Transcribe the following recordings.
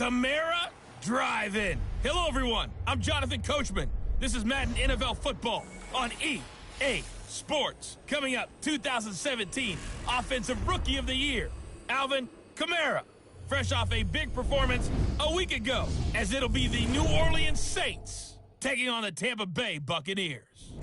Kamara Drive-In. Hello, everyone. I'm Jonathan Coachman. This is Madden NFL Football on EA Sports. Coming up, 2017 Offensive Rookie of the Year, Alvin Kamara. Fresh off a big performance a week ago, as it'll be the New Orleans Saints taking on the Tampa Bay Buccaneers.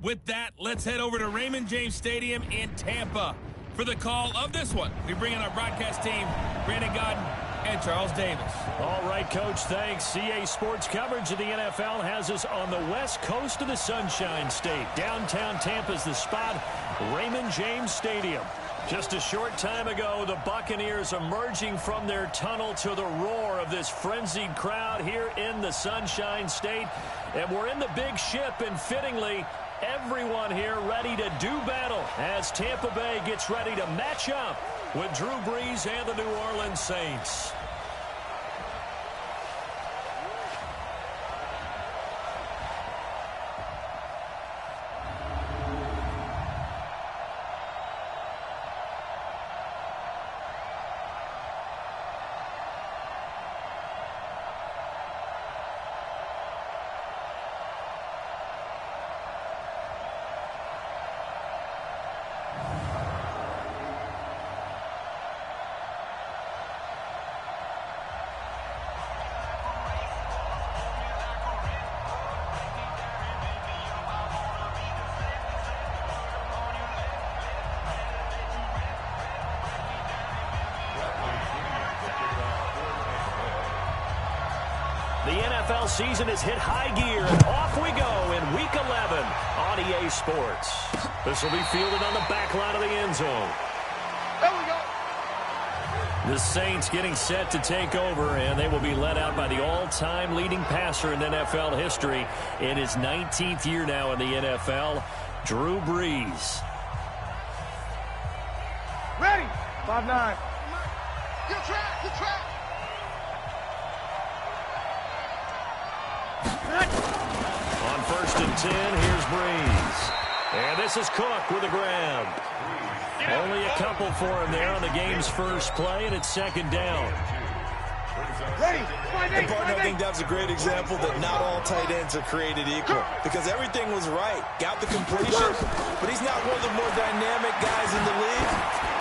With that, let's head over to Raymond James Stadium in Tampa for the call of this one. We bring in our broadcast team, Brandon Godden and Charles Davis. All right, Coach, thanks. CA Sports coverage of the NFL has us on the west coast of the Sunshine State. Downtown Tampa's the spot, Raymond James Stadium. Just a short time ago, the Buccaneers emerging from their tunnel to the roar of this frenzied crowd here in the Sunshine State. And we're in the big ship, and fittingly, everyone here ready to do battle as Tampa Bay gets ready to match up with Drew Brees and the New Orleans Saints. The NFL season has hit high gear, and off we go in Week 11 on EA Sports. This will be fielded on the back line of the end zone. There we go. The Saints getting set to take over, and they will be led out by the all-time leading passer in NFL history in his 19th year now in the NFL, Drew Brees. Ready. 5-9. Good track. Good track. On 1st and 10, here's Brees. And this is Cook with a grab. Only a couple for him there on the game's first play, and it's 2nd down. Ready. And partner, I think that's a great example that not all tight ends are created equal, because everything was right. Got the completion, but he's not one of the more dynamic guys in the league.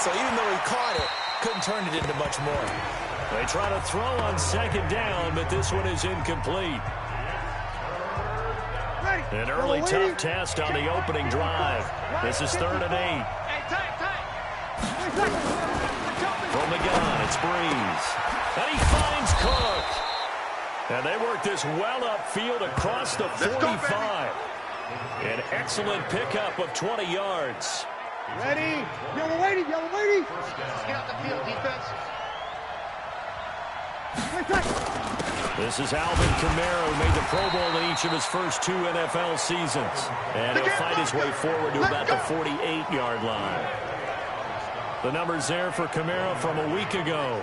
So even though he caught it, couldn't turn it into much more. They try to throw on 2nd down, but this one is incomplete. An early tough test on the opening drive. This is 3rd and 8. From the gun, it's Brees. And he finds Cook. And they work this well upfield across the 45. An excellent pickup of 20 yards. Ready. Yellow lady. Yellow lady. Get out the field, defense. This is Alvin Kamara, who made the Pro Bowl in each of his first 2 NFL seasons. And he'll fight his way forward to about the 48-yard line. The numbers there for Kamara from a week ago.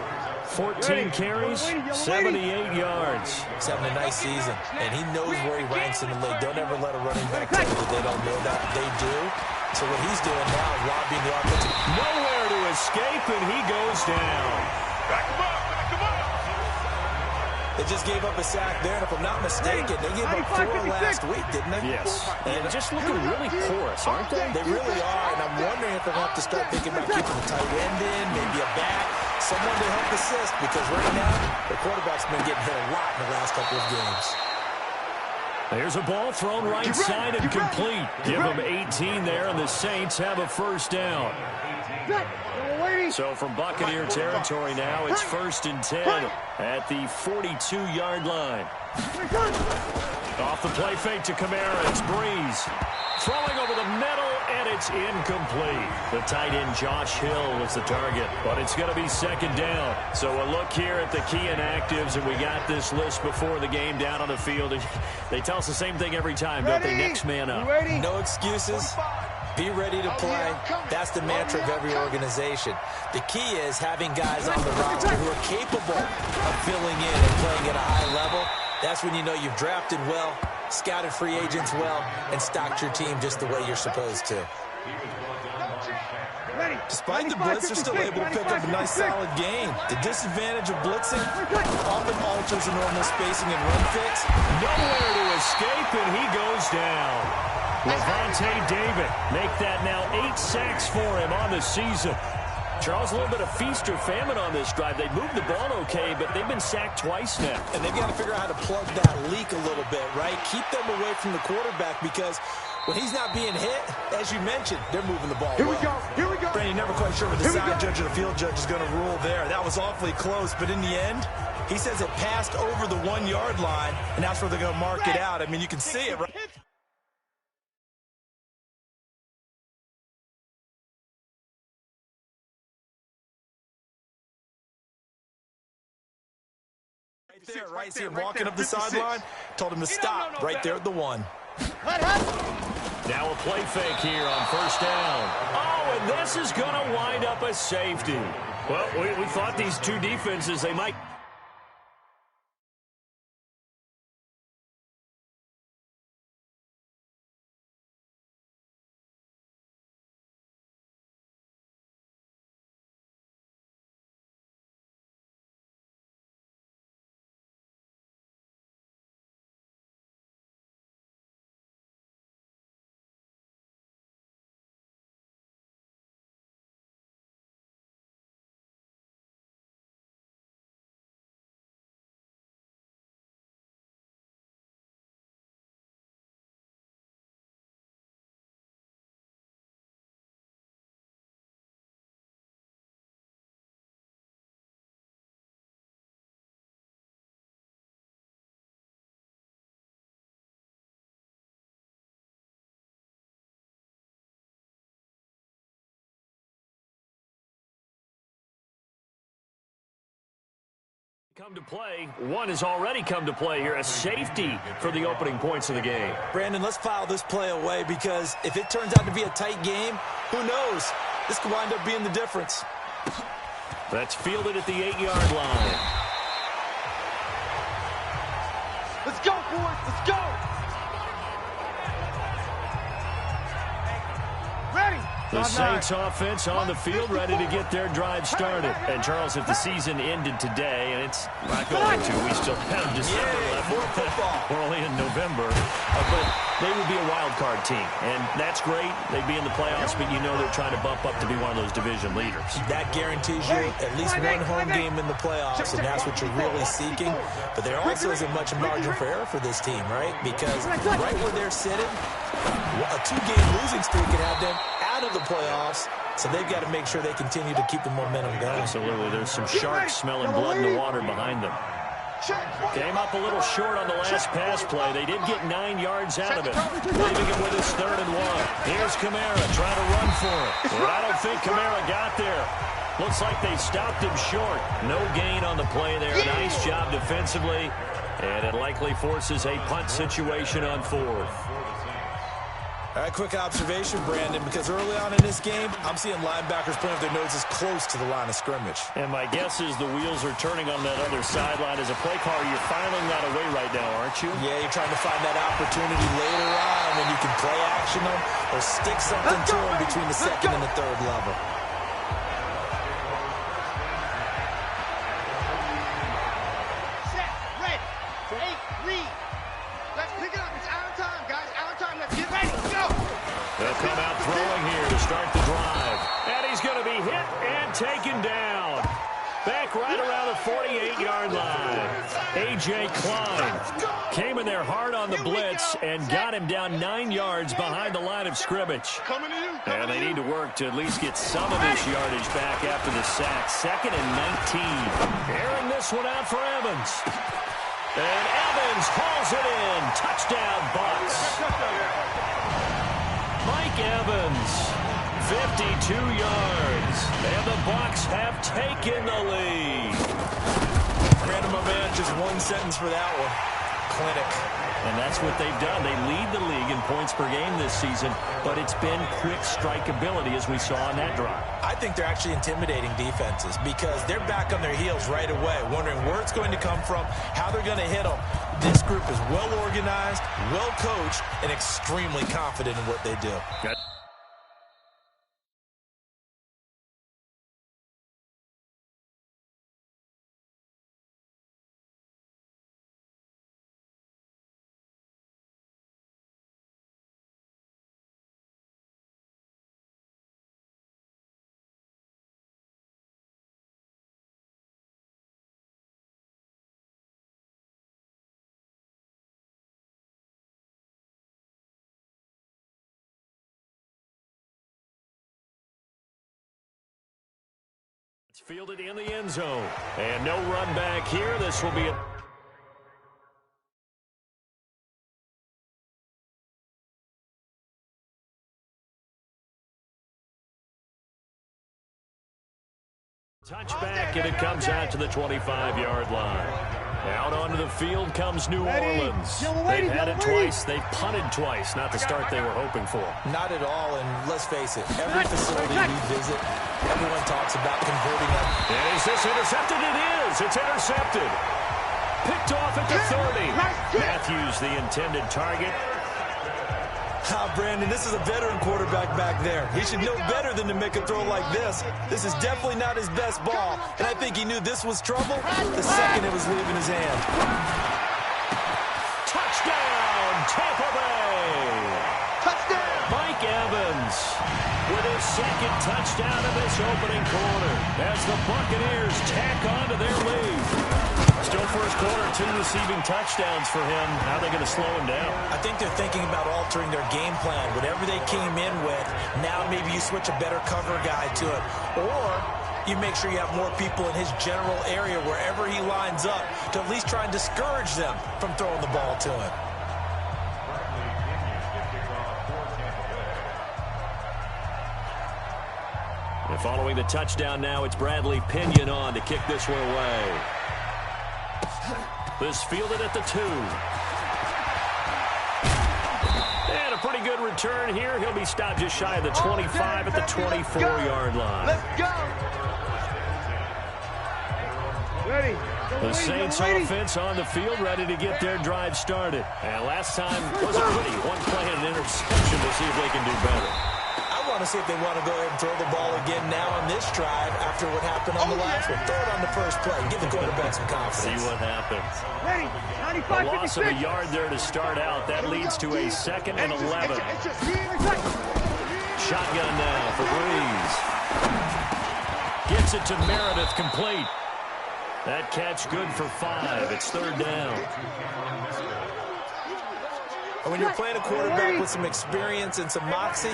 14 carries, 78 yards. He's having a nice season, and he knows where he ranks in the league. Don't ever let a running back tell you that they don't know that. They do. So what he's doing now is robbing the offensive. Nowhere to escape, and he goes down. Back him up. Back him up. They just gave up a sack there, and if I'm not mistaken, they gave up 4 last week, didn't they? Yes. And just looking really porous, aren't they? They really are, and I'm wondering if they're going to have to start thinking about keeping the tight end in, maybe a back, someone to help assist, because right now, the quarterback's been getting hit a lot in the last couple of games. There's a ball thrown right side and complete. Give them 18 there, and the Saints have a 1st down. So from Buccaneer territory now, it's 1st and 10 at the 42-yard line. Off the play fake to Kamara, it's Brees. Throwing over the middle, and it's incomplete. The tight end, Josh Hill, was the target, but it's going to be 2nd down. So a look here at the key inactives, and we got this list before the game down on the field. They tell us the same thing every time, don't they? Next man up. No excuses. Be ready to play. That's the mantra of every organization. The key is having guys on the roster who are capable of filling in and playing at a high level. That's when you know you've drafted well, scouted free agents well, and stocked your team just the way you're supposed to. Despite the blitz, they're still able to pick up a nice solid gain. The disadvantage of blitzing often alters the normal spacing and run fits. Nowhere to escape, and he goes down. Levante David make that now 8 sacks for him on the season. Charles, a little bit of feast or famine on this drive. They moved the ball okay, but they've been sacked twice now. And they've got to figure out how to plug that leak a little bit, right? Keep them away from the quarterback because when he's not being hit, as you mentioned, they're moving the ball. Here we go. Here we go. Brandon, never quite sure what the side judge or the field judge is going to rule there. That was awfully close, but in the end, he says it passed over the 1-yard line, and that's where they're going to mark it out. I mean, you can see it, right? There, right? See him walking up the sideline. Told him to stop right there at the 1. Now a play fake here on first down. Oh, and this is going to wind up a safety. Well, we thought these two defenses, they might... come to play. One has already come to play here. A safety for the opening points of the game. Brandon, let's file this play away because if it turns out to be a tight game, who knows? This could wind up being the difference. That's fielded at the 8-yard line. Let's go, boys. Let's go. Ready. The Saints offense on the field, ready to get their drive started. And, Charles, if the season ended today, and it's not going to, we still have December left. We're only in November. But they would be a wild card team, and that's great. They'd be in the playoffs, but you know they're trying to bump up to be one of those division leaders. That guarantees you at least one home game in the playoffs, and that's what you're really seeking. But there also isn't much margin for error for this team, right? Because right where they're sitting, a 2-game losing streak could have them out of the playoffs, so they've got to make sure they continue to keep the momentum going. Absolutely. There's some sharks smelling blood in the water behind them. Came up a little short on the last pass play. They did get 9 yards out of it, leaving it with his 3rd and 1. Here's Kamara trying to run for it. But I don't think Kamara got there. Looks like they stopped him short. No gain on the play there. Nice job defensively, and it likely forces a punt situation on 4th. All right, quick observation, Brandon, because early on in this game, I'm seeing linebackers putting up their noses close to the line of scrimmage. And my guess is the wheels are turning on that other sideline. As a play caller, you're filing that away right now, aren't you? Yeah, you're trying to find that opportunity later on when you can play action them or stick something to them between the 2nd and the 3rd level. Set, red, 8, read. Let's pick it up. It's out of time, guys. Out of time. Let's get ready. Go. They'll come out throwing here to start the drive. And he's going to be hit and taken down. Back right around the 48-yard line. A.J. Klein came in there hard on the blitz and got him down 9 yards behind the line of scrimmage. And they need to work to at least get some of this yardage back after the sack. 2nd and 19. Airing this one out for Evans. And Evans hauls it in. Touchdown, Bucs. Mike Evans, 52 yards. And the Bucs have taken the lead. Brandon, my man, just one sentence for that one. Clinic. And that's what they've done. They lead the league in points per game this season, but it's been quick strikeability as we saw on that drive. I think they're actually intimidating defenses because they're back on their heels right away, wondering where it's going to come from, how they're going to hit them. This group is well organized, well coached, and extremely confident in what they do. It's fielded in the end zone. And no run back here. This will be a touchback, and it comes out to the 25-yard line. Out onto the field comes New Orleans. They've had it twice. They've punted twice. Not the start they were hoping for. Not at all, and let's face it, every facility we visit, everyone talks about converting them. And is this intercepted? It is. It's intercepted. Picked off at the 30. Matthews, the intended target. Brandon, this is a veteran quarterback back there. He should know better than to make a throw like this. This is definitely not his best ball, and I think he knew this was trouble the second it was leaving his hand. Touchdown, Tampa Bay! Touchdown! Mike Evans with his second touchdown in this opening quarter as the Buccaneers tack on to their lead. Still first quarter, 2 receiving touchdowns for him. How are they going to slow him down? I think they're thinking about altering their game plan. Whatever they came in with, now maybe you switch a better cover guy to it. Or you make sure you have more people in his general area wherever he lines up to at least try and discourage them from throwing the ball to him. And following the touchdown now, it's Bradley Pinion on to kick this one away. This fielded at the 2. And a pretty good return here. He'll be stopped just shy of the 25 at the 24-yard line. Let's go! Ready. The Saints offense on the field, ready to get their drive started. And last time was a pretty one-play and an interception to see if they can do better. I want to see if they want to go ahead and throw the ball again now on this drive after what happened on the last one. Throw it on the first play. Give the quarterback some confidence. See what happens. Ready. A loss of a yard there to start out. That leads to a 2nd and 11. Shotgun now for Breeze. Gets it to Meredith, complete. That catch good for 5. It's 3rd down. And when you're playing a quarterback with some experience and some moxie,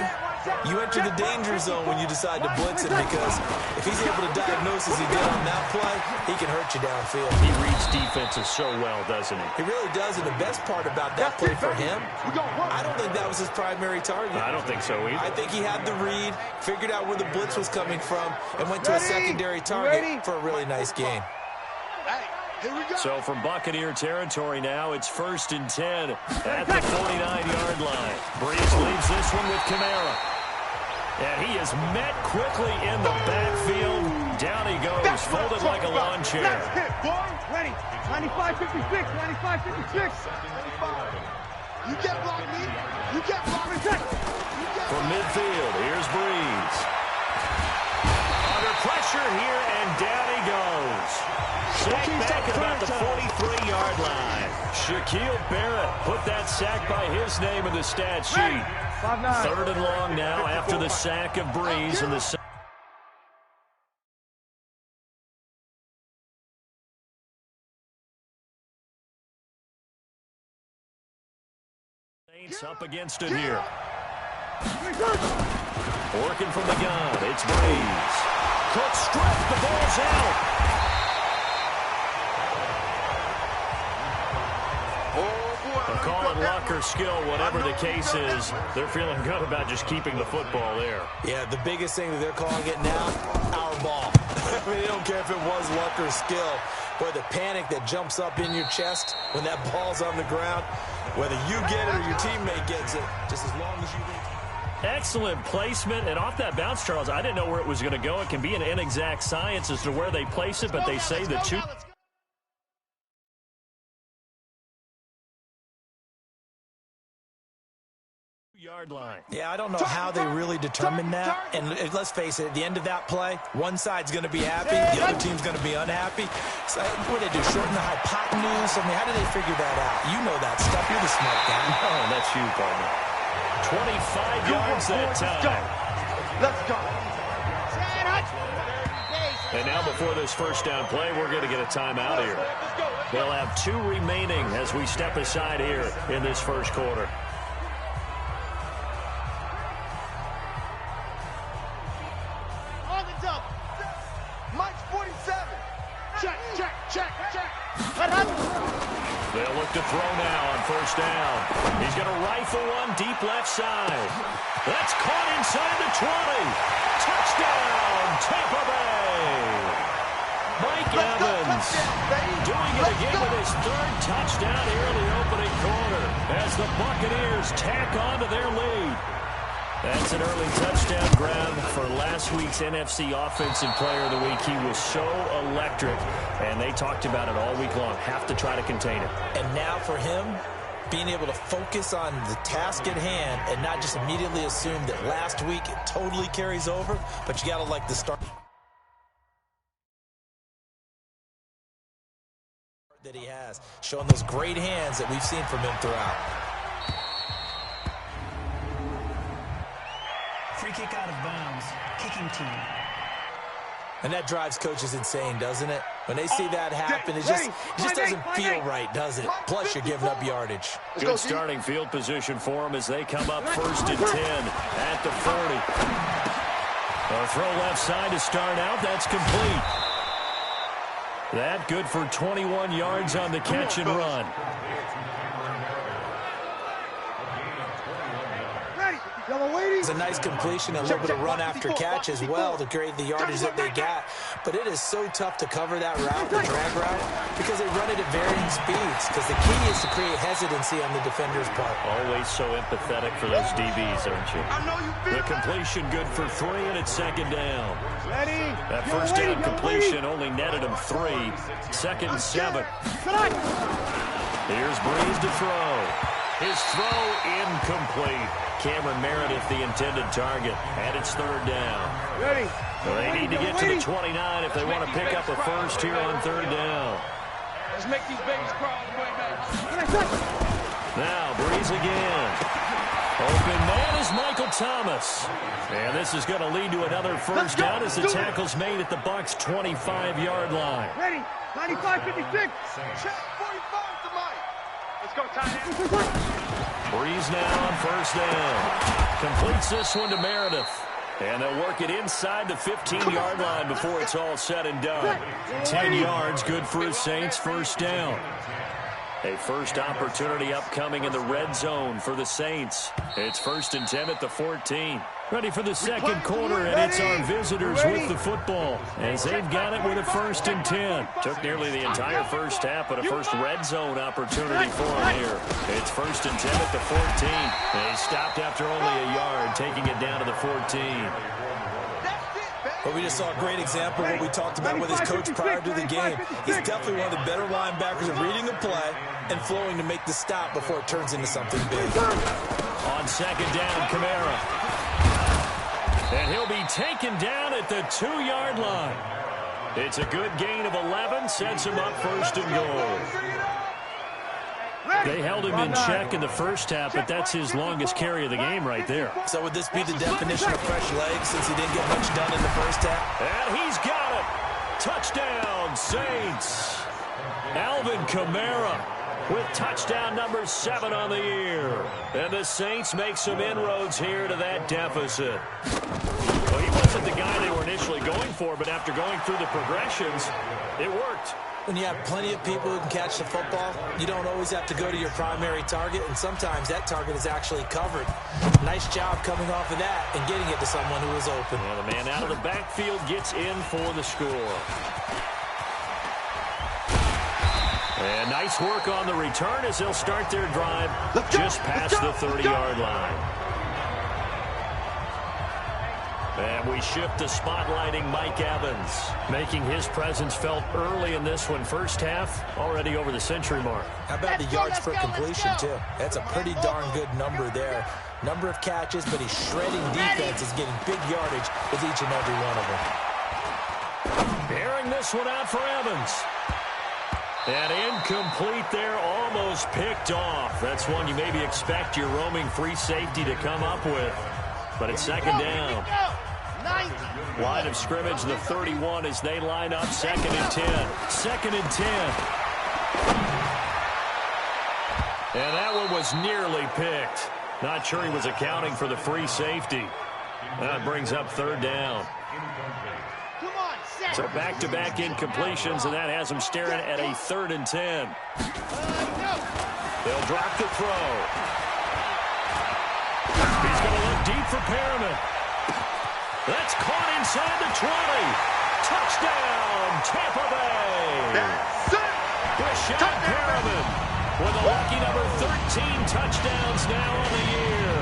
you enter the danger zone when you decide to blitz him, because if he's able to diagnose as he did on that play, he can hurt you downfield. He reads defenses so well, doesn't he? He really does, and the best part about that play for him, I don't think that was his primary target. I don't think so either. I think he had the read, figured out where the blitz was coming from, and went to a secondary target for a really nice gain. So from Buccaneer territory now, it's 1st and 10 at the 49-yard line. Breeze leaves this one with Kamara. And he is met quickly in the backfield. Down he goes, folded like a lawn chair. Ready. 95-56. 95-56. You can't block me. You can't block me. From midfield, here's Breeze. Under pressure here, and down he goes. Sack back at about the 43-yard line. Shaquille Barrett put that sack by his name in the stat sheet. 3rd and long now after the sack of Breeze and the Saints up against it here. Working from the gun, it's Breeze. Cook stripped, the ball's out. Call it luck or skill, whatever the case is, they're feeling good about just keeping the football there. Yeah, the biggest thing that they're calling it now, our ball. I mean, they don't care if it was luck or skill. Boy, the panic that jumps up in your chest when that ball's on the ground, whether you get it or your teammate gets it, just as long as you reach. Excellent placement, and off that bounce, Charles, I didn't know where it was going to go. It can be an inexact science as to where they place it, but they say the 2 yard line. Yeah, I don't know how they really determined that. And let's face it, at the end of that play, one side's going to be happy, the other team's going to be unhappy. So what do they do, shorten the hypotenuse? I mean, how do they figure that out? You know that stuff. You're the smart guy. Oh, that's you, partner. 25 yards that time. Let's go. And now before this first down play, we're going to get a timeout here. They'll have 2 remaining as we step aside here in this first quarter. On the double. Mike They'll look to throw now on first down. He's going to rifle one deep left side. That's caught inside the 20. Touchdown, Tampa Bay. Mike Evans doing it again with his third touchdown here in the opening quarter as the Buccaneers tack on to their lead. That's an early touchdown grab for last week's NFC Offensive Player of the Week. He was so electric, and they talked about it all week long. Have to try to contain it. And now for him, being able to focus on the task at hand and not just immediately assume that last week it totally carries over, but you got to like the start that he has, showing those great hands that we've seen from him throughout. Free kick out of bounds. Kicking team. And that drives coaches insane, doesn't it? When they see that happen, it just doesn't feel right, does it? Plus, you're giving up yardage. Good starting field position for them as they come up 1st and 10 at the 40. A throw left side to start out. That's complete. That good for 21 yards on the catch and run. It's a nice completion, a little bit of run after catch as well to create the yardage that they got. But it is so tough to cover that route, the drag route, because they run it at varying speeds. Because the key is to create hesitancy on the defender's part. Always so empathetic for those DBs, aren't you? The completion good for 3, and it's 2nd down. That first down completion only netted him 3. 2nd and 7. Here's Breeze to throw. His throw incomplete. Cameron Meredith, the intended target, and it's 3rd down. So they need to get to the 29 if they want to pick up a first here on 3rd down. Let's make these babies crawl on the way back. Now, Breeze again. Open man is Michael Thomas. And this is going to lead to another first down as the tackle's made at the Bucs' 25-yard line. Ready? 95-56. Check 45 to Mike. Let's go, tight end. Breeze now on first down. Completes this one to Meredith. And they'll work it inside the 15-yard line before it's all said and done. 10 yards, good for his Saints, first down. A first opportunity upcoming in the red zone for the Saints. It's 1st and 10 at the 14. Ready for the second quarter, and it's our visitors with the football as they've got it with a 1st and 10. Took nearly the entire first half, but a first red zone opportunity for them here. It's 1st and 10 at the 14. They stopped after only a yard, taking it down to the 14. But we just saw a great example of what we talked about with his coach prior to the game. He's definitely one of the better linebackers of reading the play and flowing to make the stop before it turns into something big. On 2nd down, Kamara. And he'll be taken down at the 2-yard line. It's a good gain of 11, sets him up 1st and goal. They held him in check in the first half, but that's his longest carry of the game right there. So would this be the definition of fresh legs since he didn't get much done in the first half? And he's got it. Touchdown, Saints. Alvin Kamara with touchdown number 7 on the year. And the Saints make some inroads here to that deficit. Well, he wasn't the guy they were initially going for, but after going through the progressions, it worked. When you have plenty of people who can catch the football, you don't always have to go to your primary target, and sometimes that target is actually covered. Nice job coming off of that and getting it to someone who was open. Well, the man out of the backfield gets in for the score. And nice work on the return as they'll start their drive just past the 30-yard line. And we shift to spotlighting Mike Evans, making his presence felt early in this one. First half, already over the century mark. How about the yards per completion, too? That's a pretty darn good number there. Number of catches, but he's shredding defense, is getting big yardage with each and every one of them. Airing this one out for Evans. And incomplete there, almost picked off. That's one you maybe expect your roaming free safety to come up with. But it's 2nd down. Line of scrimmage, the 31 as they line up 2nd and 10. 2nd and 10. And that one was nearly picked. Not sure he was accounting for the free safety. That brings up 3rd down. Come on, set. So back-to-back incompletions, and that has him staring at a 3rd and 10. They'll drop the throw. He's going to look deep for Perriman. That's caught inside the 20. Touchdown, Tampa Bay. That's it. Brashad Perriman with a lucky number 13 touchdowns now on the year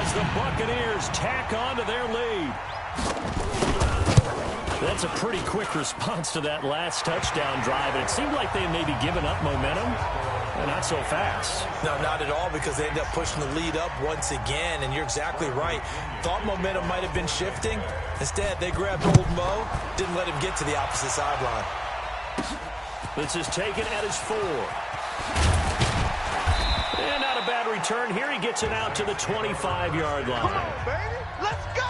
as the Buccaneers tack on to their lead. That's a pretty quick response to that last touchdown drive, and it seemed like they had maybe given up momentum. Not so fast. No, not at all, because they end up pushing the lead up once again, and you're exactly right. Thought momentum might have been shifting. Instead, they grabbed old Mo, didn't let him get to the opposite sideline. This is taken at his 4. And not a bad return. Here he gets it out to the 25-yard line. Come on, baby. Let's go.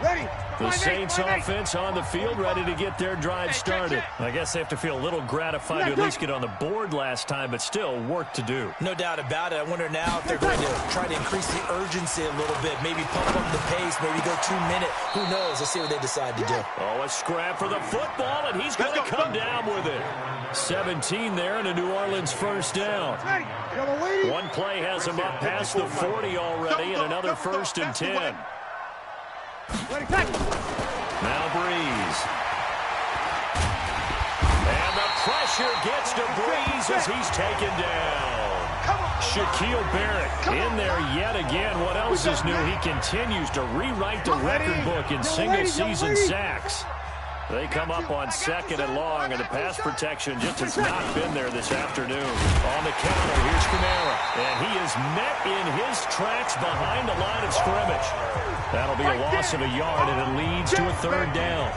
Ready. The Saints offense on the field, ready to get their drive started. I guess they have to feel a little gratified to at least get on the board last time, but still work to do. No doubt about it. I wonder now if they're going to try to increase the urgency a little bit, maybe pump up the pace, maybe go 2-minute. Who knows? Let's see what they decide to do. Oh, a scrap for the football, and he's going to come down with it. 17 there and a New Orleans first down. One play has him up past the 40 already, and another 1st and 10. Now Breeze. And the pressure gets to Breeze as he's taken down. Shaquille Barrett in there yet again. What else is new? He continues to rewrite the record book in single-season sacks. They come up on 2nd and long, and the pass protection just has not been there this afternoon. On the counter, here's Kamara, and he is met in his tracks behind the line of scrimmage. That'll be a loss of a yard, and it leads to a 3rd down.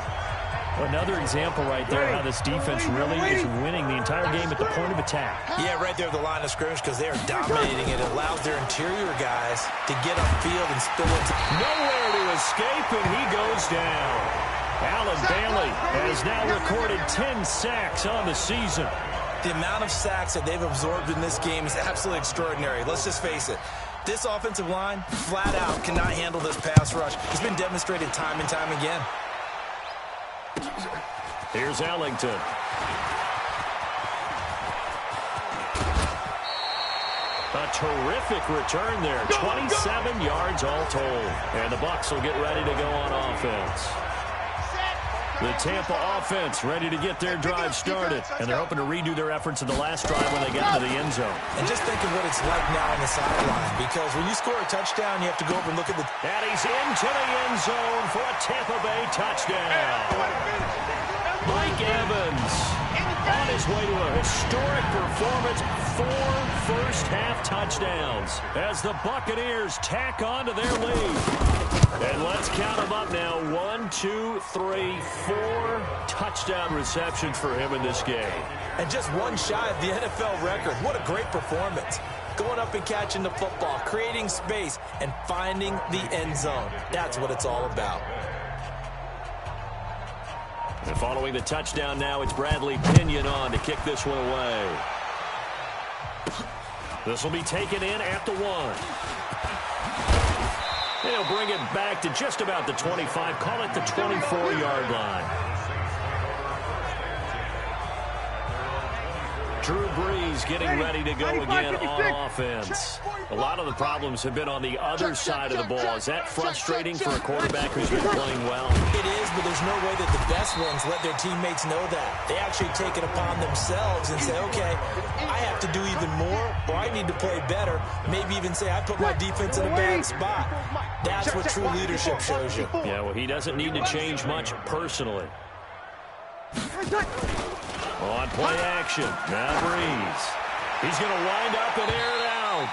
Another example right there how this defense really is winning the entire game at the point of attack. Yeah, right there at the line of scrimmage, because they are dominating it. It allows their interior guys to get upfield and spill into. Nowhere to escape, and he goes down. Alan Bailey has now recorded 10 sacks on the season. The amount of sacks that they've absorbed in this game is absolutely extraordinary. Let's just face it. This offensive line, flat out, cannot handle this pass rush. It's been demonstrated time and time again. Here's Ellington. A terrific return there. 27 yards all told. And the Bucs will get ready to go on offense. The Tampa offense ready to get their drive started. And they're hoping to redo their efforts in the last drive when they get into the end zone. And just think of what it's like now on the sideline. Because when you score a touchdown, you have to go over and look at the... And he's into the end zone for a Tampa Bay touchdown. Mike Evans on his way to a historic performance. 4 first-half touchdowns as the Buccaneers tack on to their lead. And let's count them up now. 1, 2, 3, 4 touchdown receptions for him in this game. And just one shy of the NFL record. What a great performance. Going up and catching the football, creating space, and finding the end zone. That's what it's all about. And following the touchdown now, it's Bradley Pinion on to kick this one away. This will be taken in at the 1. They'll bring it back to just about the 25. Call it the 24-yard line. Drew Brees getting ready to go again on offense. A lot of the problems have been on the other side of the ball. Is that frustrating for a quarterback who's been playing well? It is, but there's no way that the best ones let their teammates know that. They actually take it upon themselves and say, okay, I have to do even more, or I need to play better. Maybe even say, I put my defense in a bad spot. That's what true leadership shows you. Yeah, well, he doesn't need to change much personally. On play action, now Breeze. He's going to wind up and air it out.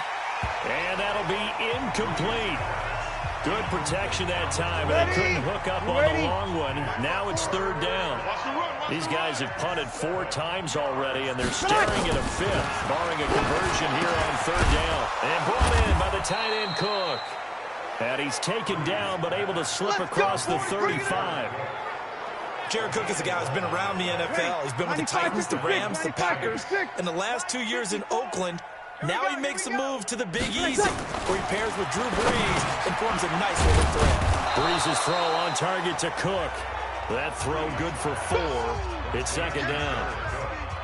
And that'll be incomplete. Good protection that time, but they couldn't hook up on the long one. Now it's 3rd down. These guys have punted 4 times already, and they're staring at a 5th, barring a conversion here on 3rd down. And brought in by the tight end Cook. And he's taken down, but able to slip across the 35. Jared Cook is a guy who's been around the NFL. He's been with the Titans, the Rams, the Packers. In the last 2 years in Oakland, now he makes a move to the Big Easy, where he pairs with Drew Brees and forms a nice little threat. Brees' throw on target to Cook. That throw good for 4. It's second down.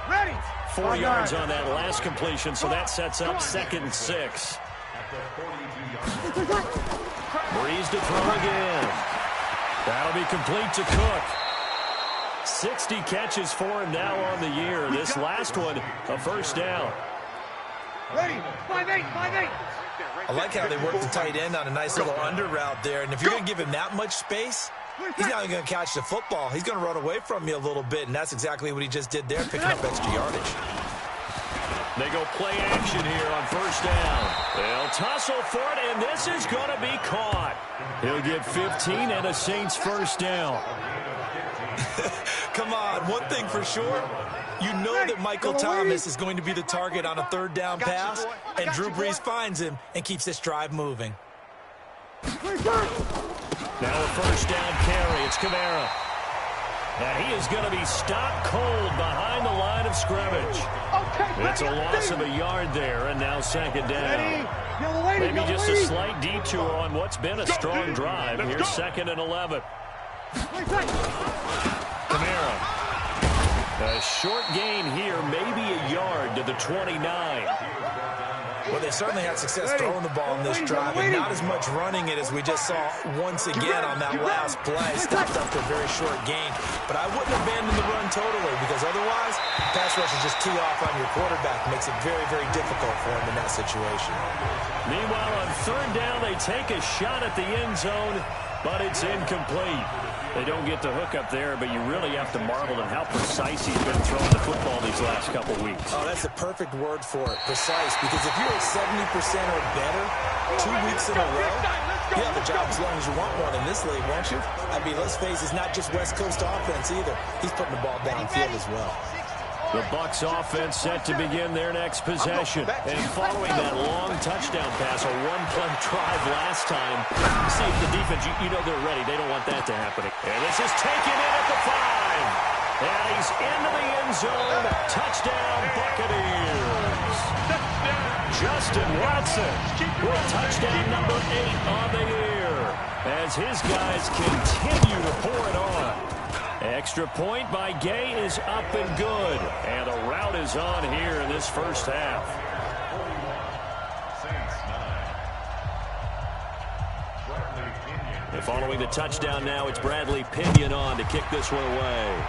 Ready. 4 yards on that last completion, so that sets up 2nd and 6. Breeze to throw again. That'll be complete to Cook. 60 catches for him now on the year. This last one, a first down. Ready. 5-8, 5-8. I like how they work the tight end on a nice little under route there. And if you're going to give him that much space, he's not even going to catch the football. He's going to run away from you a little bit, and that's exactly what he just did there, picking up extra yardage. They go play action here on first down. They'll tussle for it, and this is going to be caught. He'll get 15 and a Saints first down. Come on, one thing for sure. You know that Michael Thomas is going to be the target on a 3rd down pass, and Drew Brees finds him and keeps this drive moving. Now a first down carry. It's Kamara. And he is going to be stopped cold behind the line of scrimmage. It's a loss of a yard there, and now 2nd down. Maybe just a slight detour on what's been a strong drive. Here's 2nd and 11. Kamara. A short gain here, maybe a yard to the 29. Well, they certainly had success throwing the ball in this drive, and not as much running it as we just saw once again on that last play. Stopped after a very short gain. But I wouldn't abandon the run totally, because otherwise, pass rush is just tee off on your quarterback. Makes it very, very difficult for him in that situation. Meanwhile, on 3rd down, they take a shot at the end zone, but it's incomplete. They don't get the hook up there, but you really have to marvel at how precise he's been throwing the football these last couple weeks. Oh, that's the perfect word for it, precise. Because if you're at 70% or better 2 weeks in a row, you have a job as long as you want one in this league, won't you? I mean, let's face it, it's not just West Coast offense either. He's putting the ball downfield as well. The Bucs offense set to begin their next possession. And following that long touchdown pass, a one-play drive last time, see if the defense, you know they're ready. They don't want that to happen. And this is taken in at the 5. And he's into the end zone. Touchdown, Buccaneers. Justin Watson with touchdown number 8 on the year as his guys continue to pour it on. Extra point by Gay is up and good. And the route is on here in this first half. And following the touchdown now, it's Bradley Pinion on to kick this one away.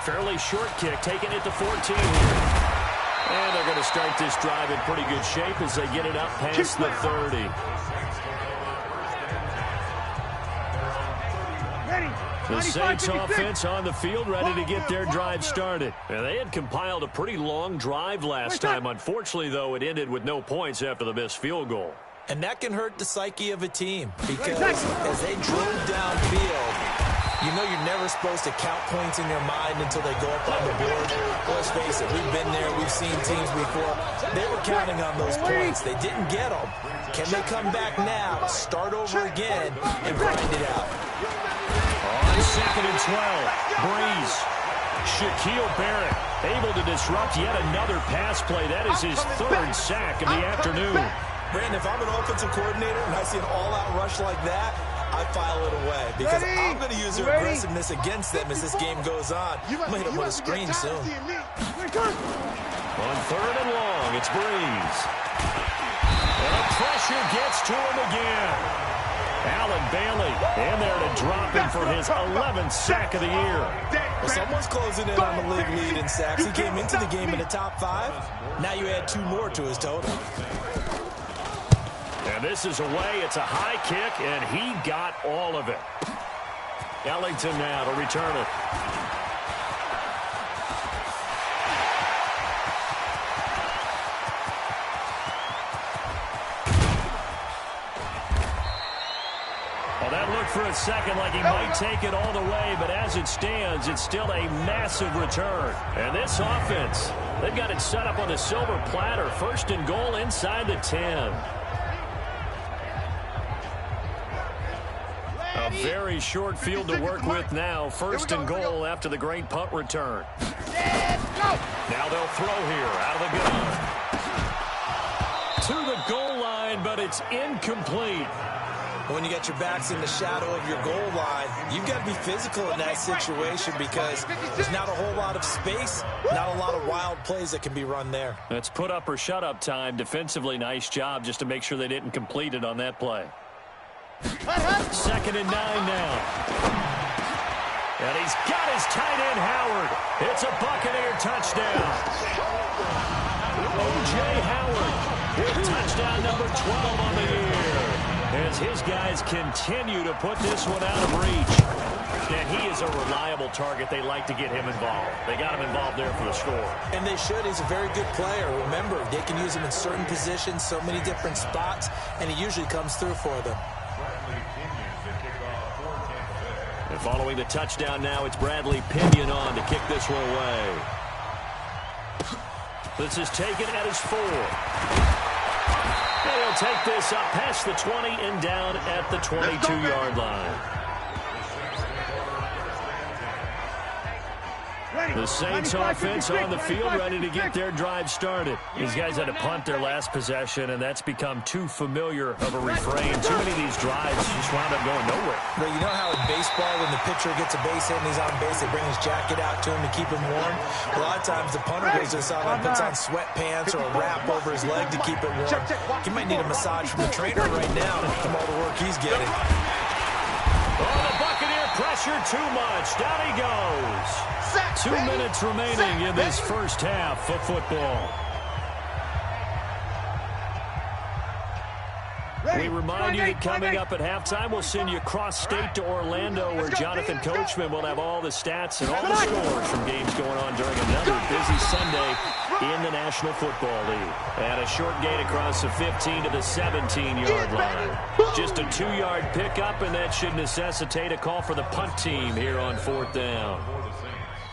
Fairly short kick, taking it to 14 here. And they're going to start this drive in pretty good shape as they get it up past the 30. The Saints offense on the field ready to get their drive started. And they had compiled a pretty long drive last time. Unfortunately, though, it ended with no points after the missed field goal. And that can hurt the psyche of a team because as they drove downfield, you know you're never supposed to count points in your mind until they go up on the board. Let's face it, we've been there. We've seen teams before. They were counting on those points. They didn't get them. Can they come back now, start over again, and grind it out? On 2nd and 12, Breeze. Shaquille Barrett able to disrupt yet another pass play. That is his 3rd sack of the afternoon. Brandon, if I'm an offensive coordinator and I see an all-out rush like that, I file it away because I'm going to use their aggressiveness against them as this game goes on. I'm going to hit them with a screen soon. On 3rd and long, it's Breeze. And the pressure gets to him again. Allen Bailey in there to drop him for his 11th sack of the year. Well, someone's closing in on the league lead in sacks. He came into the game in the top 5. Now you add 2 more to his total. And this is away. It's a high kick, and he got all of it. Ellington now to return it. That looked for a second like he might take it all the way, but as it stands, it's still a massive return. And this offense, they've got it set up on the silver platter. 1st and goal inside the 10. A very short field to work with now. 1st and goal after the great punt return. Now they'll throw here out of the gun. To the goal line, but it's incomplete. When you got your backs in the shadow of your goal line, you've got to be physical in that situation because there's not a whole lot of space, not a lot of wild plays that can be run there. It's put up or shut up time. Defensively, nice job just to make sure they didn't complete it on that play. 2nd and 9 now. And he's got his tight end, Howard. It's a Buccaneer touchdown. O.J. Howard with touchdown number 12 on the year. As his guys continue to put this one out of reach. And he is a reliable target. They like to get him involved. They got him involved there for the score. And they should. He's a very good player. Remember, they can use him in certain positions, so many different spots, and he usually comes through for them. And following the touchdown now, it's Bradley Pinion on to kick this one away. This is taken at his 4. And he'll take this up past the 20 and down at the 22-yard line. The Saints offense on the field ready to get their drive started. These guys had to punt their last possession, and that's become too familiar of a refrain. Too many of these drives just wound up going nowhere. But you know how in baseball, when the pitcher gets a base hit and he's on base, they bring his jacket out to him to keep him warm? A lot of times the punter goes to the sideline, puts on sweatpants or a wrap over his leg to keep it warm. He might need a massage from the trainer right now from all the work he's getting. Oh, the Buccaneer pressure too much. Down he goes. 2 minutes remaining in this first half of football. We remind you that coming up at halftime, we'll send you cross-state to Orlando, where Jonathan Coachman will have all the stats and all the scores from games going on during another busy Sunday in the National Football League. And a short gain across the 15 to the 17-yard line. Just a 2-yard pickup, and that should necessitate a call for the punt team here on 4th down.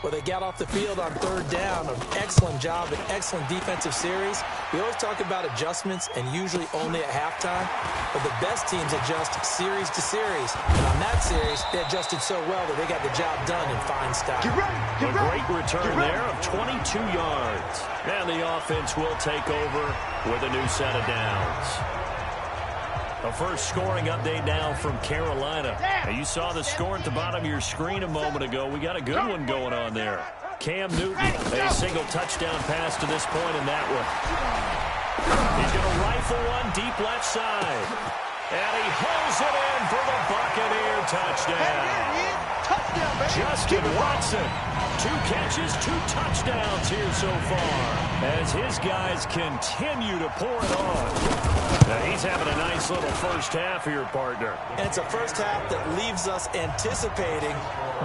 Well, they got off the field on 3rd down. An excellent job, an excellent defensive series. We always talk about adjustments and usually only at halftime. But the best teams adjust series to series. And on that series, they adjusted so well that they got the job done in fine style. A great return there of 22 yards. And the offense will take over with a new set of downs. A first scoring update now from Carolina. Now, you saw the score at the bottom of your screen a moment ago. We got a good one going on there. Cam Newton, a single touchdown pass to this point in that one. He's going to rifle one deep left side. And he holds it in for the Buccaneer touchdown. Justin Watson, 2 catches, 2 touchdowns here so far as his guys continue to pour it on. Now he's having a nice little first half here, partner. And it's a first half that leaves us anticipating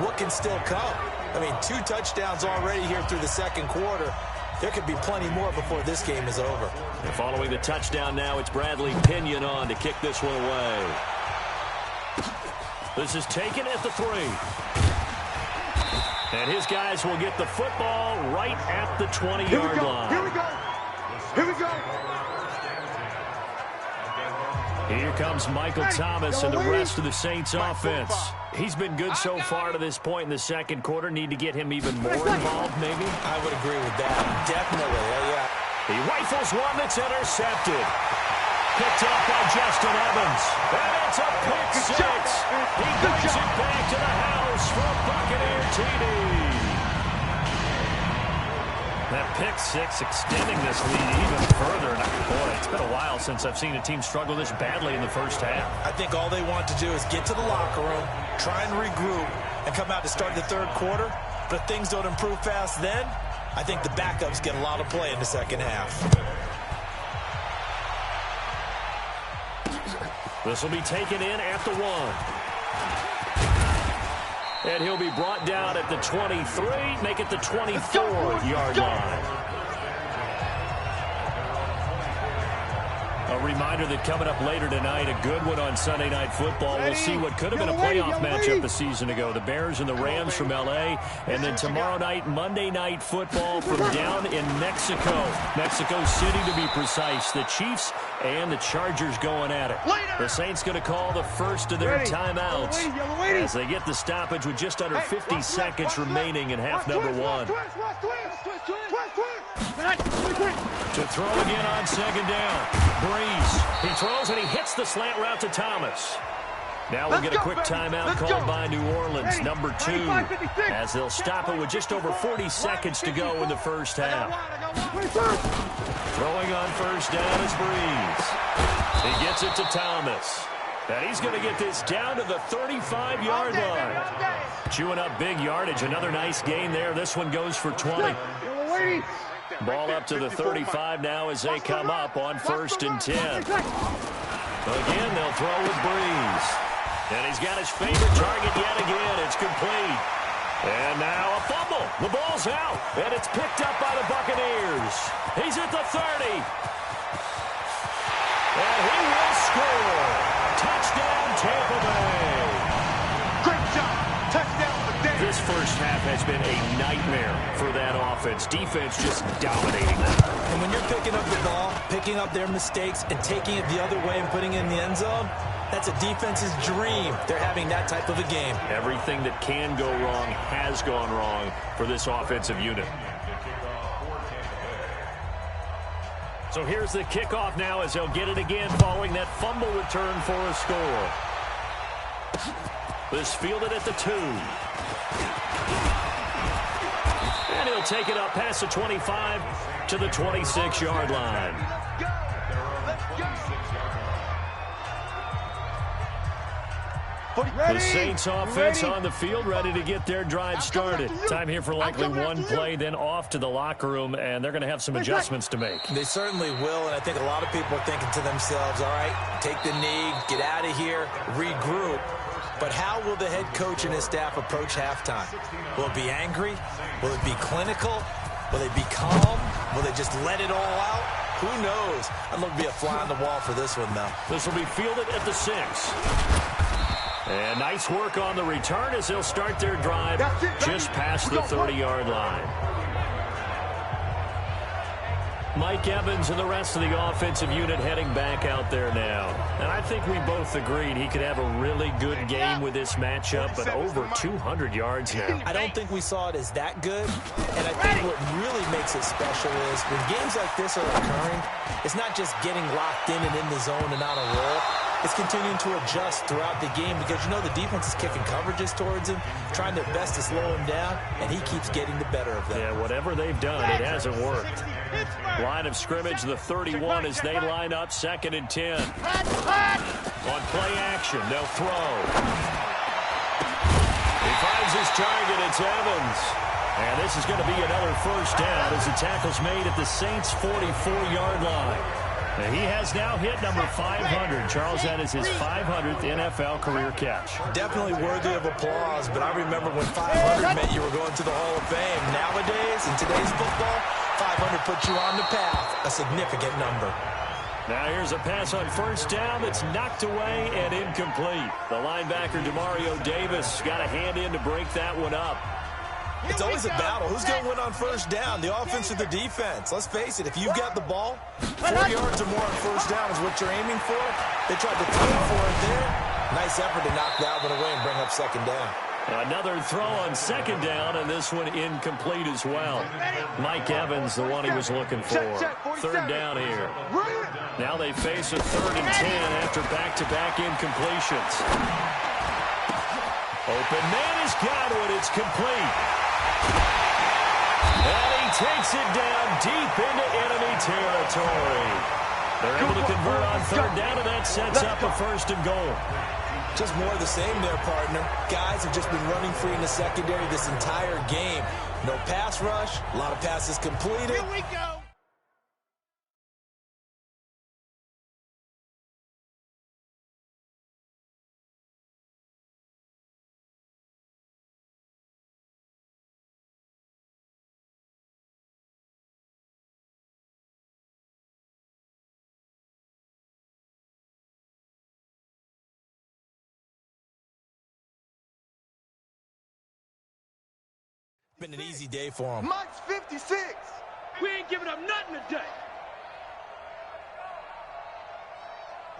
what can still come. I mean, 2 touchdowns already here through the second quarter. There could be plenty more before this game is over. And following the touchdown now, it's Bradley Pinion on to kick this one away. This is taken at the 3. And his guys will get the football right at the 20-yard line. Here we go. Here we go. Here comes Michael Thomas and the rest of the Saints offense. He's been good so far to this point in the second quarter. Need to get him even more involved, maybe? I would agree with that. Definitely, yeah. He rifles one that's intercepted. Picked up by Justin Evans. And it's a pick 6. He brings it back to the house for a Buccaneer TD. That pick 6 extending this lead even further. Boy, it's been a while since I've seen a team struggle this badly in the first half. I think all they want to do is get to the locker room, try and regroup, and come out to start the third quarter. But if things don't improve fast then, I think the backups get a lot of play in the second half. This will be taken in at the 1. And he'll be brought down at the 23, make it the 24-yard line. A reminder that coming up later tonight, a good one on Sunday Night Football. We'll see what could have been a playoff matchup a season ago. The Bears and the Rams from L.A. And then tomorrow night, Monday Night Football from down in Mexico. Mexico City, to be precise. The Chiefs and the Chargers going at it. The Saints going to call the first of their timeouts as they get the stoppage with just under 50 seconds remaining in half number 1. To throw again on second down. Breeze. He throws and he hits the slant route to Thomas. Now we'll get a quick timeout called by New Orleans, number 2, as they'll stop it with just over 40 seconds to go in the first half. Throwing on first down is Breeze. He gets it to Thomas. And he's going to get this down to the 35-yard line. Chewing up big yardage. Another nice gain there. This one goes for 20. Ball up to the 35 now as they come up on 1st and 10. Again, they'll throw with Breeze. And he's got his favorite target yet again. It's complete. And now a fumble. The ball's out. And it's picked up by the Buccaneers. He's at the 30. And he will score. Touchdown, Tampa Bay. Great job. Touchdown for Dave. This first half has been a nightmare for that offense. Defense just dominating them. And when you're picking up the ball, picking up their mistakes, and taking it the other way and putting it in the end zone, that's a defense's dream. They're having that type of a game. Everything that can go wrong has gone wrong for this offensive unit. So here's the kickoff now as they'll get it again following that fumble return for a score. This fielded at the 2. And he'll take it up past the 25 to the 26-yard line. The Saints offense on the field, ready to get their drive started. Time here for likely one play, then off to the locker room, and they're going to have some adjustments to make. They certainly will, and I think a lot of people are thinking to themselves, all right, take the knee, get out of here, regroup. But how will the head coach and his staff approach halftime? Will it be angry? Will it be clinical? Will they be calm? Will they just let it all out? Who knows? I'd love to be a fly on the wall for this one, though. This will be fielded at the 6. And nice work on the return as they'll start their drive just past the 30-yard line. Mike Evans and the rest of the offensive unit heading back out there now. And I think we both agreed he could have a really good game with this matchup, but over 200 yards now. I don't think we saw it as that good, and I think what really makes it special is when games like this are occurring, it's not just getting locked in and in the zone and on a roll. It's continuing to adjust throughout the game because, you know, the defense is kicking coverages towards him, trying their best to slow him down, and he keeps getting the better of them. Yeah, whatever they've done, it hasn't worked. Line of scrimmage, the 31 as they line up, 2nd and 10. On play action, they'll throw. He finds his target, it's Evans. And this is going to be another first down as the tackle's made at the Saints' 44-yard line. And he has now hit number 500. Charles, that is his 500th NFL career catch. Definitely worthy of applause, but I remember when 500 meant you were going to the Hall of Fame. Nowadays, in today's football, 500 puts you on the path, a significant number. Now here's a pass on first down that's knocked away and incomplete. The linebacker, Demario Davis, got a hand in to break that one up. It's always a battle. Who's going to win on first down, the offense or the defense? Let's face it, if you've got the ball, 4 yards or more on first down is what you're aiming for. They tried to tunnel for it there. Nice effort to knock that one away and bring up 2nd down. Another throw on 2nd down, and this one incomplete as well. Mike Evans, the one he was looking for. 3rd down here. Now they face a 3rd and 10 after back-to-back incompletions. Open man has got it. It's complete. And he takes it down deep into enemy territory. They're able to convert on 3rd down, and that sets up a 1st and goal. Just more of the same there, partner. Guys have just been running free in the secondary this entire game. No pass rush, a lot of passes completed. Here we go. Been an easy day for him. Mike's 56. We ain't giving up nothing today.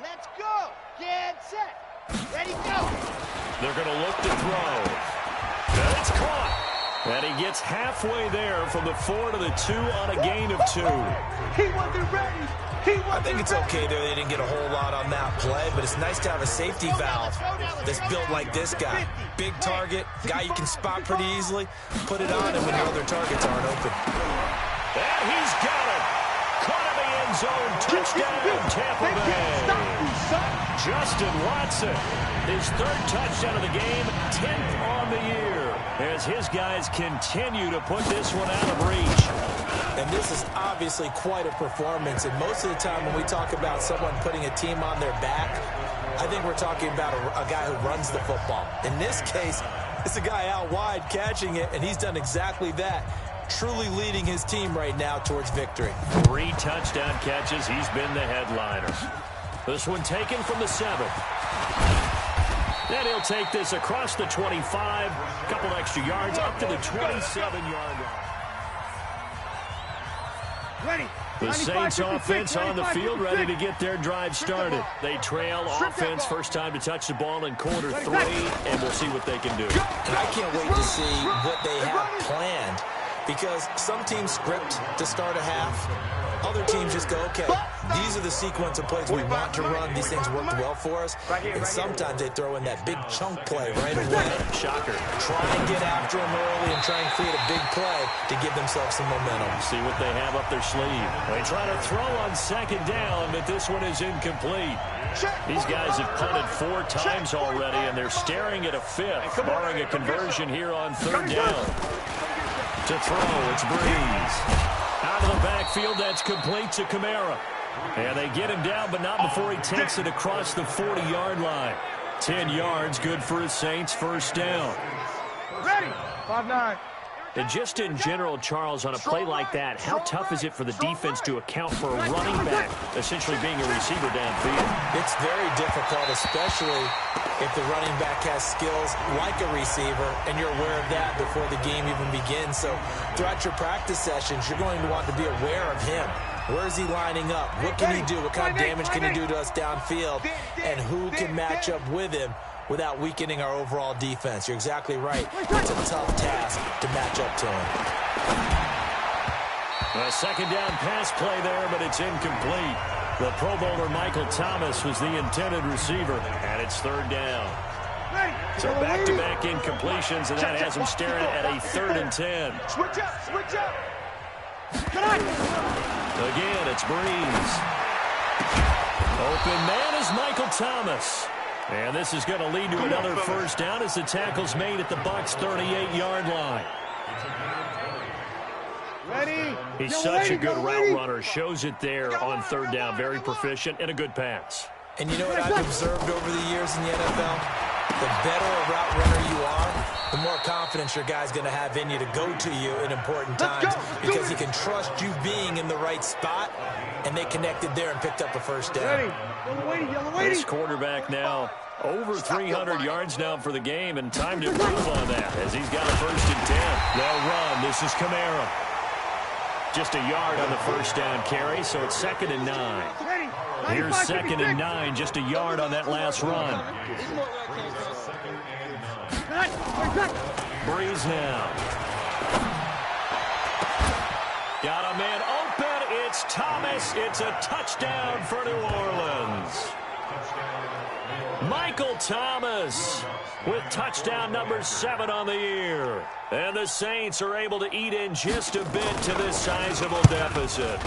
Let's go. Get set. Ready, go. They're going to look to throw. And it's caught. And he gets halfway there from the 4 to the 2 on a gain of 2. He wasn't ready. I think it's okay there. They didn't get a whole lot on that play, but it's nice to have a safety valve that's built like this guy. Big target, guy you can spot pretty easily. Put it on him when your other targets aren't open. And he's got it. Caught in the end zone. Touchdown, Tampa Bay. Justin Watson, his third touchdown of the game, 10th on the year, as his guys continue to put this one out of reach. And this is obviously quite a performance. And most of the time when we talk about someone putting a team on their back, I think we're talking about a guy who runs the football. In this case, it's a guy out wide catching it, and he's done exactly that. Truly leading his team right now towards victory. 3 touchdown catches. He's been the headliner. This one taken from the 7th. Then he'll take this across the 25. A couple extra yards up to the 27-yard line. Ready. The Saints offense on the field, ready to get their drive started. They trail offense, first time to touch the ball in quarter 3, and we'll see what they can do. And I can't wait to see what they have planned, because some teams script to start a half. Other teams just go, okay, these are the sequence of plays we want to run. These things worked well for us. And sometimes they throw in that big chunk play right away. Shocker. Try and get after them early and try and create a big play to give themselves some momentum. See what they have up their sleeve. They try to throw on 2nd down, but this one is incomplete. These guys have punted 4 times already, and they're staring at a 5th, barring a conversion here on 3rd down. To throw, it's Breeze. Out of the backfield, that's complete to Kamara. And they get him down, but not before he takes it across the 40-yard line. 10 yards, good for his Saints, first down. Ready. 5-9. And just in general, Charles, on a play like that, how tough is it for the defense to account for a running back essentially being a receiver downfield? It's very difficult, especially if the running back has skills like a receiver, and you're aware of that before the game even begins. So throughout your practice sessions, you're going to want to be aware of him. Where is he lining up? What can he do? What kind of damage can he do to us downfield? And who can match up with him without weakening our overall defense? You're exactly right. It's a tough task to match up to him. A 2nd down pass play there, but it's incomplete. The Pro Bowler Michael Thomas was the intended receiver, and it's 3rd down. So back-to-back incompletions, and that has him staring at a 3rd and 10. Switch up. Switch up. Again, it's Breeze. Open man is Michael Thomas. And this is going to lead to another first down as the tackle's made at the Bucs' 38-yard line. Ready. He's such a good route runner. Shows it there on 3rd down. Very proficient and a good pass. And you know what I've observed over the years in the NFL? The better a route runner you are, the more confidence your guy's going to have in you to go to you in important times, because he can trust you being in the right spot, and they connected there and picked up a first down. Ready. Yellow lady. This quarterback now over 300 yards now for the game, and time to improve on that as he's got a 1st and 10. They'll run. This is Kamara. Just a yard on the first down carry, so it's 2nd and 9. Here's 2nd and 9, just a yard on that last run. Breeze now. Got a man open. It's Thomas. It's a touchdown for New Orleans. Michael Thomas with touchdown number 7 on the year. And the Saints are able to eat in just a bit to this sizable deficit.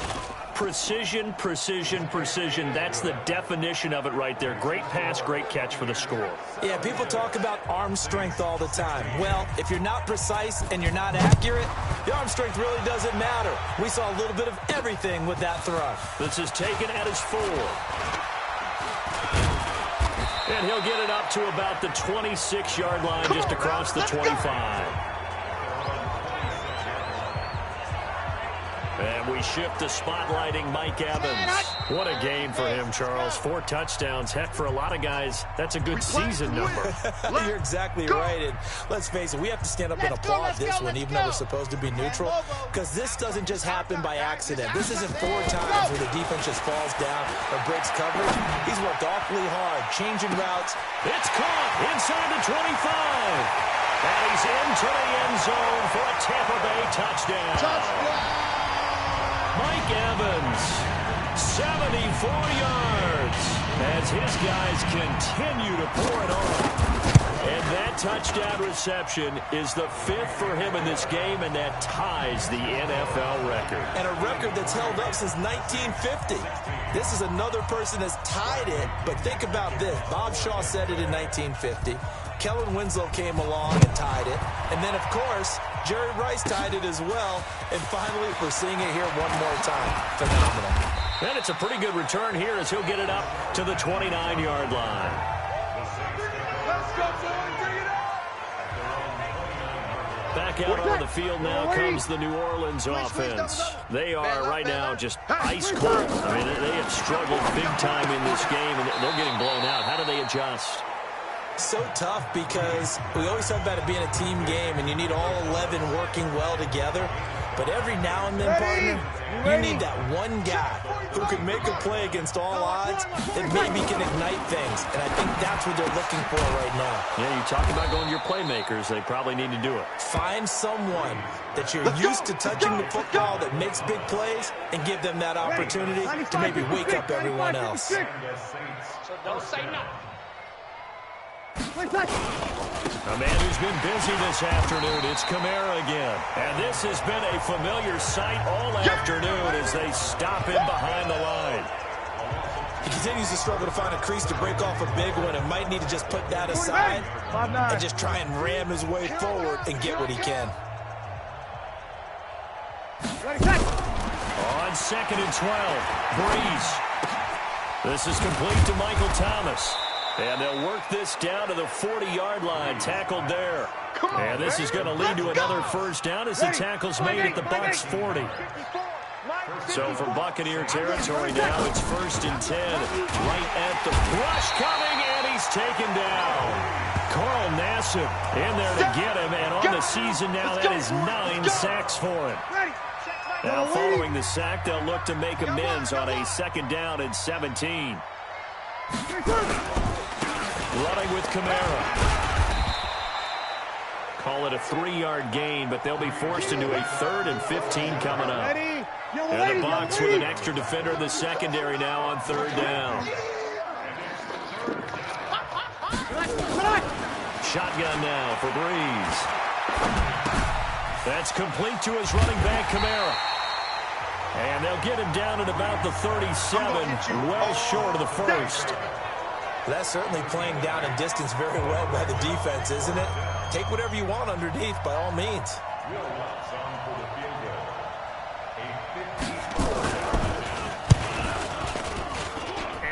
Precision, precision, precision. That's the definition of it right there. Great pass, great catch for the score. Yeah, people talk about arm strength all the time. Well, if you're not precise and you're not accurate, the arm strength really doesn't matter. We saw a little bit of everything with that throw. This is taken at his 4. And he'll get it up to about the 26-yard line, just across the 25. And we shift to spotlighting Mike Evans. What a game for him, Charles. 4 touchdowns. Heck, for a lot of guys, that's a good season number. You're exactly right. And let's face it, we have to stand up and applaud this one, even though we're supposed to be neutral, because this doesn't just happen by accident. This isn't 4 times where the defense just falls down or breaks coverage. He's worked awfully hard, changing routes. It's caught inside the 25. And he's into the end zone for a Tampa Bay touchdown. Mike Evans 74 yards as his guys continue to pour it on. And that touchdown reception is the 5th for him in this game, and that ties the NFL record. And a record that's held up since 1950. This is another person that's tied it, but think about this. Bob Shaw said it in 1950. Kellen Winslow came along and tied it. And then, of course, Jerry Rice tied it as well. And finally, we're seeing it here one more time. Phenomenal. And it's a pretty good return here as he'll get it up to the 29-yard line. Back out on the field now comes the New Orleans offense. They are right now just ice cold. I mean, they have struggled big time in this game, and they're getting blown out. How do they adjust? So tough because we always talk about it being a team game, and you need all 11 working well together. But every now and then, partner, you need that one guy who can make a play against all odds that maybe can ignite things. And I think that's what they're looking for right now. Yeah, you talk about going to your playmakers. They probably need to do it. Find someone that you're used to touching the football that makes big plays and give them that opportunity to maybe wake up everyone else. So don't say nothing. A man who's been busy this afternoon, it's Kamara again. And this has been a familiar sight all afternoon as they stop him behind the line. He continues to struggle to find a crease to break off a big one and might need to just put that aside and just try and ram his way forward and get what he can. On 2nd and 12, Breeze. This is complete to Michael Thomas. And they'll work this down to the 40-yard line, tackled there. And this is going to lead to another first down as the tackle's made at the Bucs 40. So from Buccaneer territory now, it's 1st and 10. Right at the rush coming, and he's taken down. Carl Nassib in there to get him, and on the season now, that is 9 sacks for him. Now following the sack, they'll look to make amends on a 2nd down and 17. Running with Kamara. Call it a 3-yard gain, but they'll be forced into a 3rd and 15 coming up. And the Bucs with an extra defender in the secondary now on 3rd down. Shotgun now for Breeze. That's complete to his running back, Kamara. And they'll get him down at about the 37, well short of the 1st. That's certainly playing down in distance very well by the defense, isn't it? Take whatever you want underneath, by all means.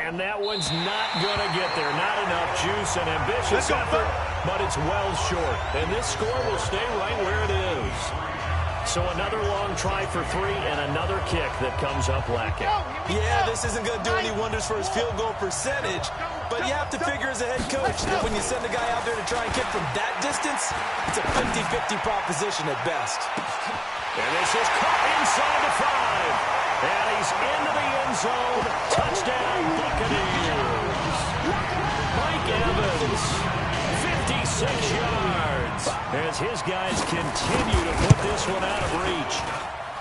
And that one's not going to get there. Not enough juice and ambitious effort, but it's well short. And this score will stay right where it is. So another long try for 3 and another kick that comes up lacking. Yeah, this isn't going to do any wonders for his field goal percentage, but you have to figure as a head coach that when you send a guy out there to try and kick from that distance, it's a 50-50 proposition at best. And this is caught inside the 5. And he's into the end zone. Touchdown, Buccaneers. Mike Evans, 56 yards. As his guys continue to put this one out of reach.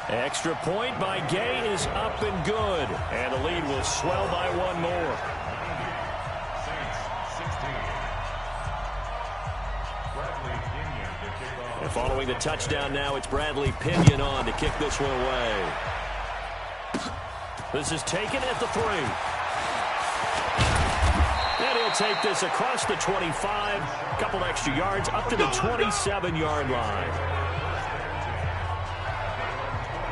Extra point by Gay is up and good. And the lead will swell by 1 more. And following the touchdown now, it's Bradley Pinion on to kick this one away. This is taken at the 3. And he'll take this across the 25. A couple extra yards up to the 27-yard line.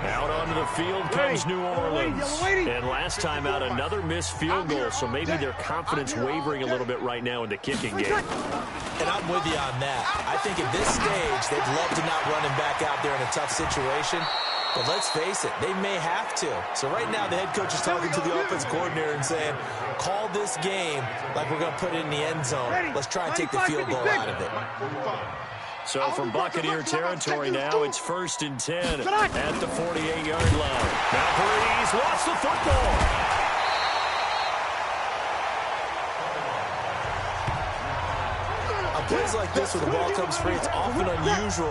Out onto the field comes New Orleans. And last time out, another missed field goal, so maybe their confidence wavering a little bit right now in the kicking game. And I'm with you on that. I think at this stage, they'd love to not run him back out there in a tough situation. But let's face it, they may have to. So right now, the head coach is talking to the offense coordinator and saying, call this game like we're going to put it in the end zone. Let's try and take the field goal out of it. So from Buccaneer territory now, it's 1st and 10 at the 48-yard line. Now Breeze lost the football. A Plays like this where the ball comes free, it's often unusual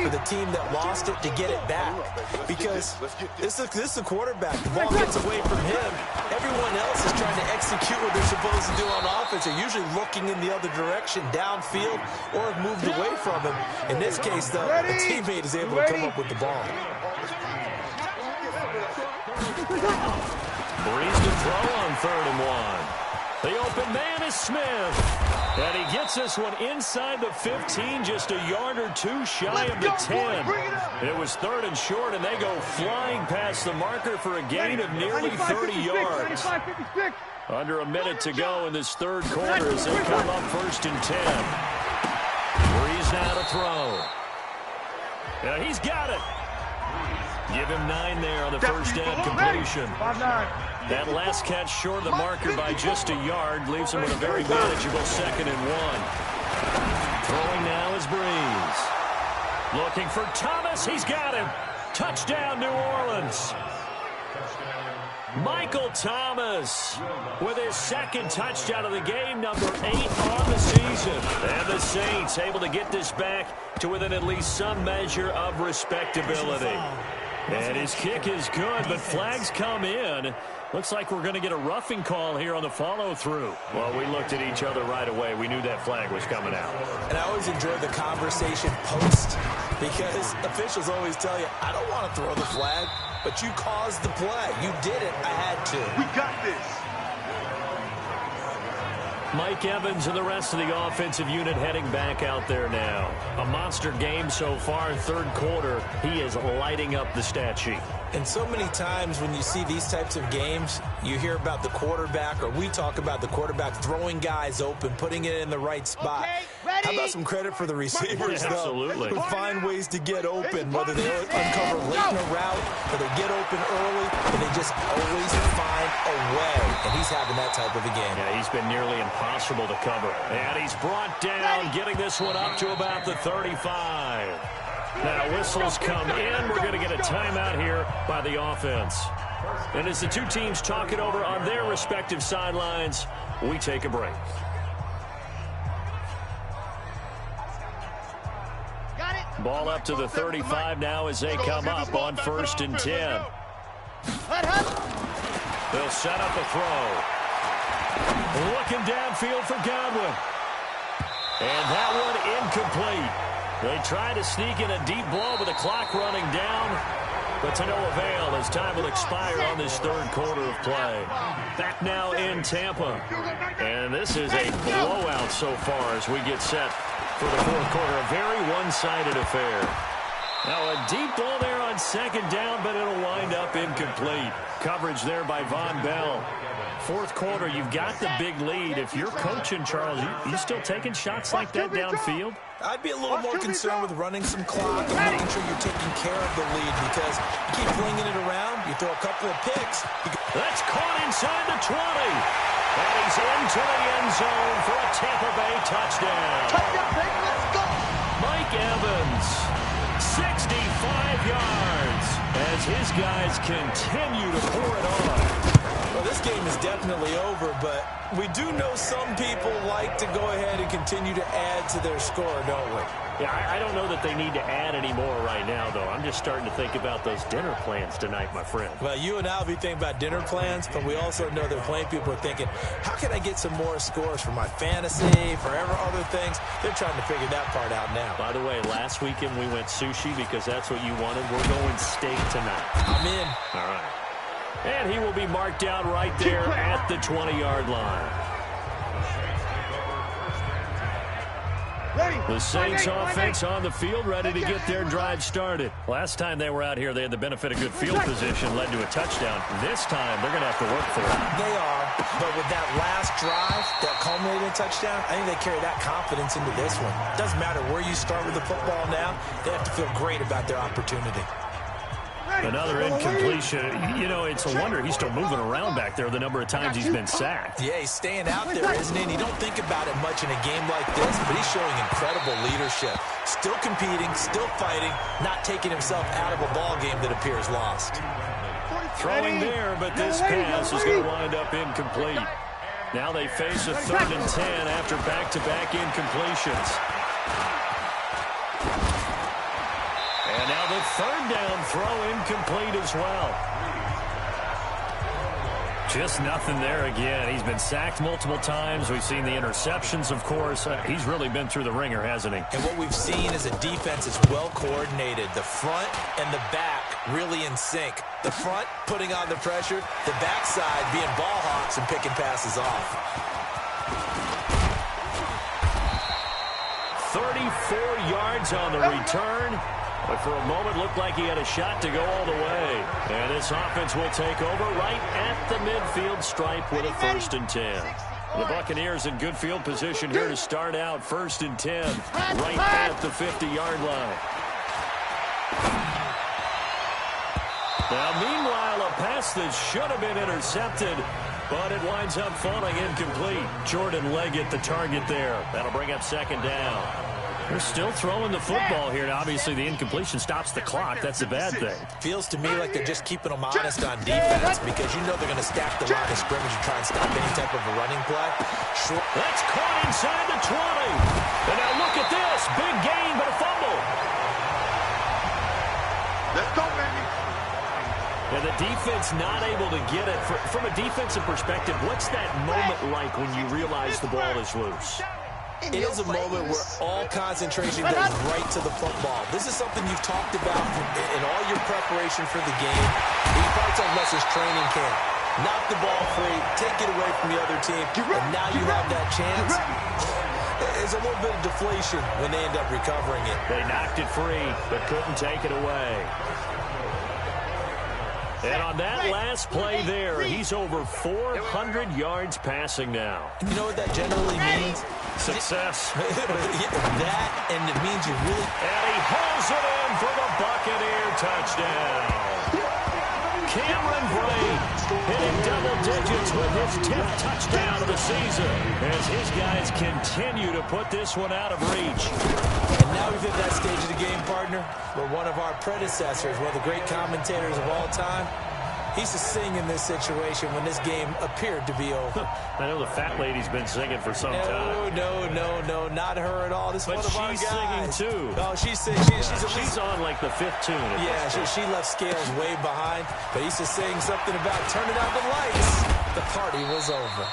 for the team that lost it to get it back. Because this is the quarterback. The ball gets away from him. Everyone else is trying to execute what they're supposed to do on offense. They're usually looking in the other direction, downfield, or have moved away from him. In this case, though, the teammate is able to come up with the ball. Breeze to throw on 3rd and 1. The open man is Smith. And he gets this one inside the 15, just a yard or two shy of the 10. It was 3rd and short, and they go flying past the marker for a gain of nearly 30 yards. Under a minute to go in this 3rd quarter as they come up 1st and 10. Breeze now to throw. Yeah, he's got it. Give him 9 there on the first down completion. That last catch short of the marker by just a yard leaves him with a very manageable 2nd and 1. Throwing now is Breeze. Looking for Thomas. He's got him. Touchdown, New Orleans. Michael Thomas with his 2nd touchdown of the game, number 8 on the season. And the Saints able to get this back to within at least some measure of respectability. And his kick is good, but flags come in. Looks like we're going to get a roughing call here on the follow-through. Well, we looked at each other right away. We knew that flag was coming out. And I always enjoy the conversation post because officials always tell you, I don't want to throw the flag, but you caused the play. You did it. I had to. We got this. Mike Evans and the rest of the offensive unit heading back out there now. A monster game so far, 3rd quarter. He is lighting up the stat sheet. And so many times when you see these types of games, you hear about the quarterback, or we talk about the quarterback throwing guys open, putting it in the right spot. How about some credit for the receivers, though? Absolutely. Who find ways to get open, whether they uncover late in a route, or they get open early, and they just always find a way. And he's having that type of a game. Yeah, he's been nearly impossible to cover. And he's brought down, getting this one up to about the 35. Now whistles come in. We're going to get a timeout here by the offense. And as the two teams talk it over on their respective sidelines, we take a break. Ball up to the 35 now as they come up on 1st and 10. They'll set up a throw. Looking downfield for Godwin. And that one incomplete. They try to sneak in a deep ball with the clock running down, but to no avail as time will expire on this 3rd quarter of play. Back now in Tampa. And this is a blowout so far as we get set for the 4th quarter. A very one-sided affair. Now a deep ball there on 2nd down, but it'll wind up incomplete. Coverage there by Von Bell. 4th quarter, you've got the big lead. If you're coaching, Charles, you still taking shots like that downfield? I'd be a little more concerned with running some clock and making sure you're taking care of the lead, because you keep flinging it around, you throw a couple of picks. That's caught inside the 20. And he's into the end zone for a Tampa Bay touchdown. Let's go. Mike Evans, 65 yards as his guys continue to pour it on. Well, this game is definitely over, but we do know some people like to go ahead and continue to add to their score, don't we? Yeah, I don't know that they need to add any more right now, though. I'm just starting to think about those dinner plans tonight, my friend. Well, you and I will be thinking about dinner plans, but we also know that plenty of people are thinking, how can I get some more scores for my fantasy, for other things? They're trying to figure that part out now. By the way, last weekend we went sushi because that's what you wanted. We're going steak tonight. I'm in. All right. And he will be marked down right there at the 20-yard line. The Saints offense on the field, ready to get their drive started. Last time they were out here, they had the benefit of good field position, led to a touchdown. This time, they're going to have to work for it. They are, but with that last drive that culminated in a touchdown, I think they carry that confidence into this one. It doesn't matter where you start with the football now, they have to feel great about their opportunity. Another incompletion. You know, it's a wonder he's still moving around back there the number of times he's been sacked. Yeah, he's staying out there, isn't he? And you don't think about it much in a game like this, but he's showing incredible leadership. Still competing, still fighting, not taking himself out of a ball game that appears lost. Throwing there, but this pass is going to wind up incomplete. Now they face a 3rd and 10 after back-to-back incompletions. And now the 3rd down throw incomplete as well. Just nothing there again. He's been sacked multiple times. We've seen the interceptions, of course. He's really been through the ringer, hasn't he? And what we've seen is a defense that's well coordinated. The front and the back really in sync. The front putting on the pressure, the backside being ball hawks and picking passes off. 34 yards on the return. But for a moment, looked like he had a shot to go all the way. And this offense will take over right at the midfield stripe with a 1st and 10. The Buccaneers in good field position here to start out. 1st and 10 right at the 50-yard line. Now, meanwhile, a pass that should have been intercepted, but it winds up falling incomplete. Jordan Leggett, the target there. That'll bring up 2nd down. They're still throwing the football here. Now, obviously, the incompletion stops the clock. That's a bad thing. Feels to me like they're just keeping them honest on defense because you know they're going to stack the line of scrimmage and try and stop any type of a running play. Sure. That's caught inside the 20. And now look at this. Big gain, but a fumble. Let's go, baby. And the defense not able to get it. From a defensive perspective, what's that moment like when you realize the ball is loose? It is a moment where all concentration goes right to the football. This is something you've talked about in all your preparation for the game. He parts on Lester's training camp. Knock the ball free, take it away from the other team, and now you have that chance. There's a little bit of deflation when they end up recovering it. They knocked it free, but couldn't take it away. And on that last play there, he's over 400 yards passing now. You know what that generally means? Success. That, and it means you really... And he holds it in for the Buccaneer touchdown. Cameron Brate hitting double digits with his 10th touchdown of the season as his guys continue to put this one out of reach. And now we've hit that stage of the game, partner, where one of our predecessors, one of the great commentators of all time, he's to sing in this situation when this game appeared to be over. I know the fat lady's been singing for some time. No, not her at all. This is one of our guys. But she's singing too. No, she's singing. She's on like the 5th tune. Yeah, she left Scales way behind. But he's just saying something about turning out the lights. The party was over.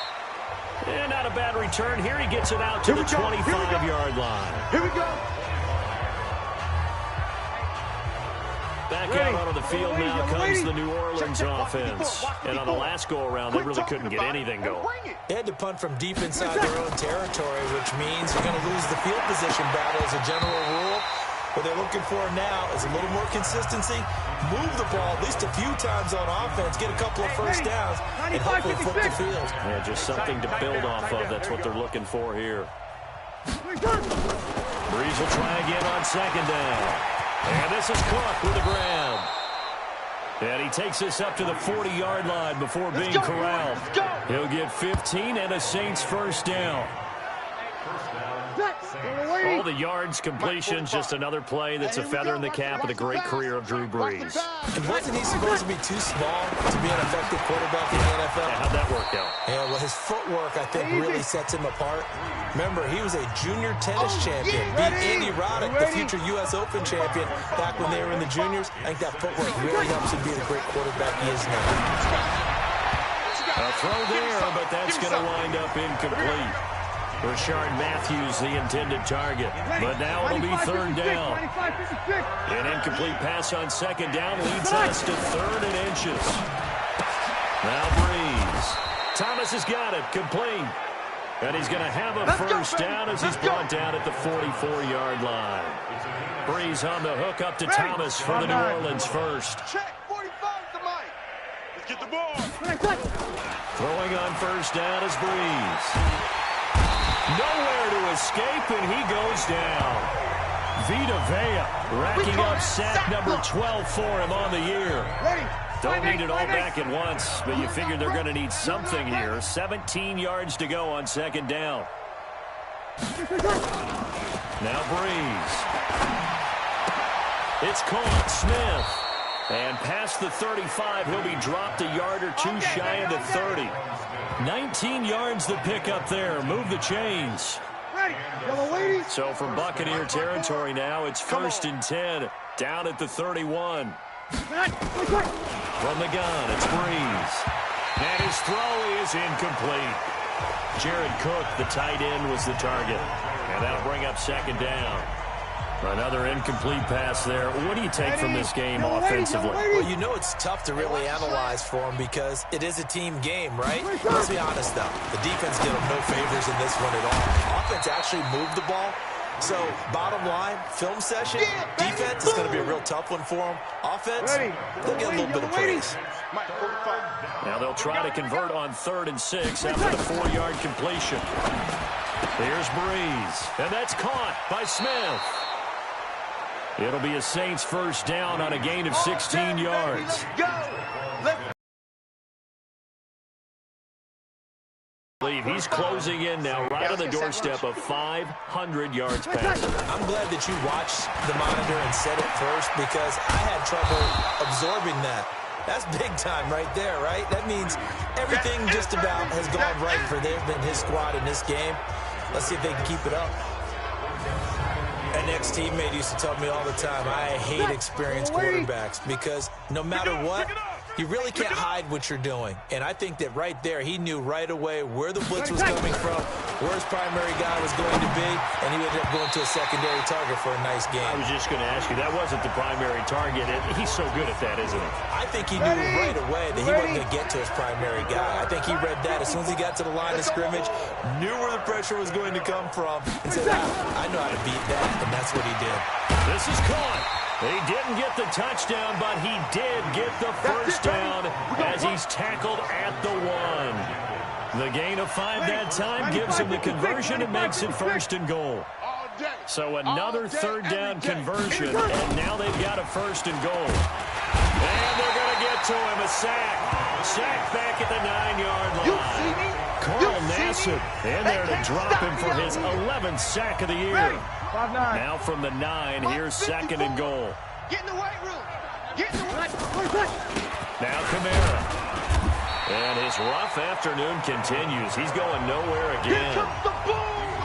And not a bad return. Here he gets it out to the 25-yard line. Here we go. Back out onto the field now comes the New Orleans offense. And on the last go-around, they really couldn't get anything going. They had to punt from deep inside their own territory, which means you're going to lose the field position battle as a general rule. What they're looking for now is a little more consistency, move the ball at least a few times on offense, get a couple of 1st downs, and hopefully flip the field. Yeah, just something to build off of. That's what they're looking for here. Breeze will try again on 2nd down. And this is Cook with the grab. And he takes this up to the 40-yard line before being corralled. He'll get 15 and a Saints 1st down. All the yards, completions, just another play that's a feather in the cap of the great career of Drew Brees. And wasn't he supposed to be too small to be an effective quarterback in the NFL? Yeah, how'd that work out? Yeah, well, his footwork, I think, really sets him apart. Remember, he was a junior tennis champion. Beat Andy Roddick, the future U.S. Open champion, back when they were in the juniors. I think that footwork really helps him be the great quarterback he is now. A throw there, but that's going to wind up incomplete. Rashard Matthews, the intended target. But now it'll be 3rd down. An incomplete pass on 2nd down leads us to 3rd and inches. Now Breeze. Thomas has got it, complete. And he's going to have a 1st down as he's brought down at the 44-yard line. Breeze on the hook up to Thomas for the New Orleans 1st. Check, 45 to Mike. Let's get the ball. Throwing on 1st down is Breeze. Nowhere to escape, and he goes down. Vita Vea racking up sack number 12 for him on the year. Don't need it all back at once, but you figure they're going to need something here. 17 yards to go on 2nd down. Now Breeze. It's caught. Smith. And past the 35, he'll be dropped a yard or two shy of the 30. 19 yards to pick up there. Move the chains. So from Buccaneer territory now, it's 1st and 10. Down at the 31. From the gun, it's Breeze. And his throw is incomplete. Jared Cook, the tight end, was the target. And that'll bring up 2nd down. Another incomplete pass there. What do you take from this game offensively? Well, you know it's tough to really analyze for them because it is a team game, right? Let's be honest, though. The defense did them no favors in this one at all. Offense actually moved the ball. So, bottom line, film session, defense is going to be a real tough one for them. Offense, they'll get a little bit of praise. Now they'll try to convert on 3rd and 6 after the 4-yard completion. Here's Breeze, and that's caught by Smith. It'll be a Saints 1st down on a gain of 16 yards. He's closing in now right on the doorstep of 500 yards passing. I'm glad that you watched the monitor and said it first because I had trouble absorbing that. That's big time right there, right? That means everything just about has gone right for them and his squad in this game. Let's see if they can keep it up. An ex-teammate used to tell me all the time, I hate experienced quarterbacks because no matter what, you really can't hide what you're doing. And I think that right there, he knew right away where the blitz was coming from, where his primary guy was going to be, and he ended up going to a secondary target for a nice game. I was just going to ask you, that wasn't the primary target. He's so good at that, isn't he? I think he knew right away that he wasn't going to get to his primary guy. I think he read that as soon as he got to the line of scrimmage, knew where the pressure was going to come from, and said, I know how to beat that, and that's what he did. This is caught. He didn't get the touchdown, but he did get the 1st down as he's tackled at the 1. The gain of 5 that time gives him the conversion and makes it 1st and goal. So another 3rd down conversion, and now they've got a 1st and goal. And they're going to get to him, a sack. Sack back at the 9-yard line. Carl Nassib in there to drop him for his 11th sack of the year. Now from the 9, here's 2nd and goal. Get in the weight room. Get in the weight room. Now Kamara. And his rough afternoon continues. He's going nowhere again.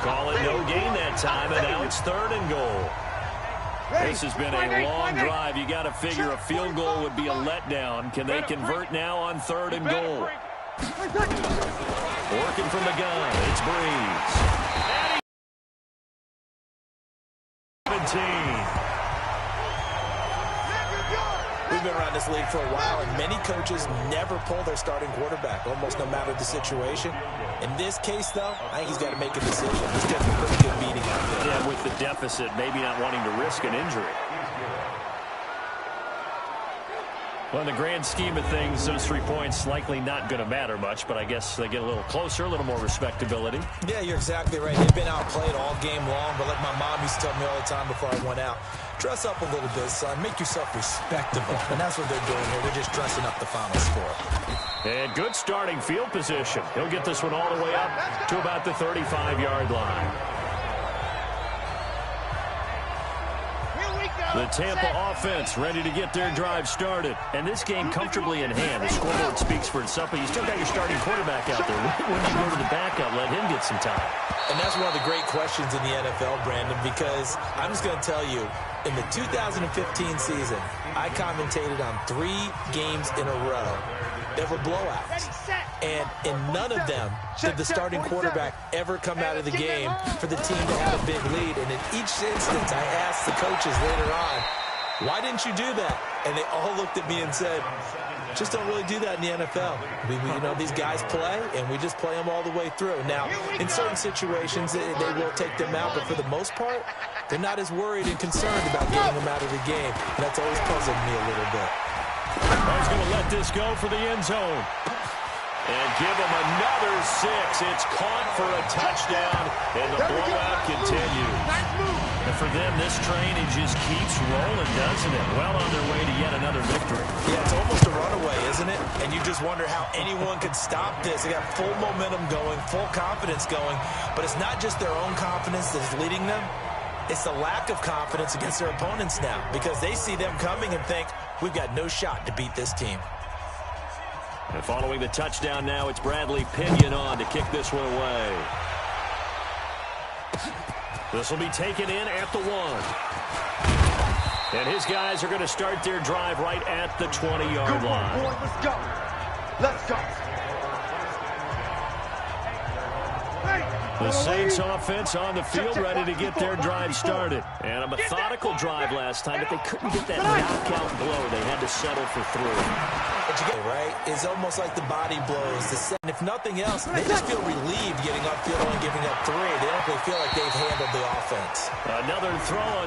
Call it no gain that time, and now it's 3rd and goal. This has been a long drive. You got to figure a field goal would be a letdown. Can they convert now on 3rd and goal? Working from the gun, it's Breeze. 17. We've been around this league for a while, and many coaches never pull their starting quarterback, almost no matter the situation. In this case, though, I think he's got to make a decision. He's getting a pretty good beating out there. Yeah, with the deficit, maybe not wanting to risk an injury. Well, in the grand scheme of things, those 3 points likely not going to matter much, but I guess they get a little closer, a little more respectability. Yeah, you're exactly right. They've been outplayed all game long, but like my mom used to tell me all the time before I went out, dress up a little bit, son. Make yourself respectable. And that's what they're doing here. They're just dressing up the final score. And good starting field position. He'll get this one all the way up to about the 35-yard line. The Tampa offense ready to get their drive started. And this game comfortably in hand. The scoreboard speaks for itself, but you still got your starting quarterback out there. When you go to the backup, let him get some time. And that's one of the great questions in the NFL, Brandon, because I'm just going to tell you, in the 2015 season, I commentated on 3 games in a row that were blowouts. And in none of them did the starting quarterback ever come out of the game for the team to have a big lead. And in each instance, I asked the coaches later on, why didn't you do that? And they all looked at me and said, just don't really do that in the NFL. You know, these guys play, and we just play them all the way through. Now, in certain situations, they will take them out, but for the most part, they're not as worried and concerned about getting them out of the game. And that's always puzzled me a little bit. He's going to let this go for the end zone. And give him another 6. It's caught for a touchdown, and the blowout continues. And for them, this train, it just keeps rolling, doesn't it? Well on their way to yet another victory. Yeah, it's almost a runaway, isn't it? And you just wonder how anyone could stop this. They got full momentum going, full confidence going, but it's not just their own confidence that is leading them. It's the lack of confidence against their opponents now because they see them coming and think, we've got no shot to beat this team. And following the touchdown now, it's Bradley Pinion on to kick this one away. This will be taken in at the 1. And his guys are going to start their drive right at the 20-yard line. Boy, let's go. Let's go. The Saints offense on the field ready to get their drive started. And a methodical drive last time, but they couldn't get that knockout blow. They had to settle for 3. What you get, right? It's almost like the body blows. And if nothing else, they just feel relieved getting upfield and giving up 3. They don't really feel like they've handled the offense. Another throw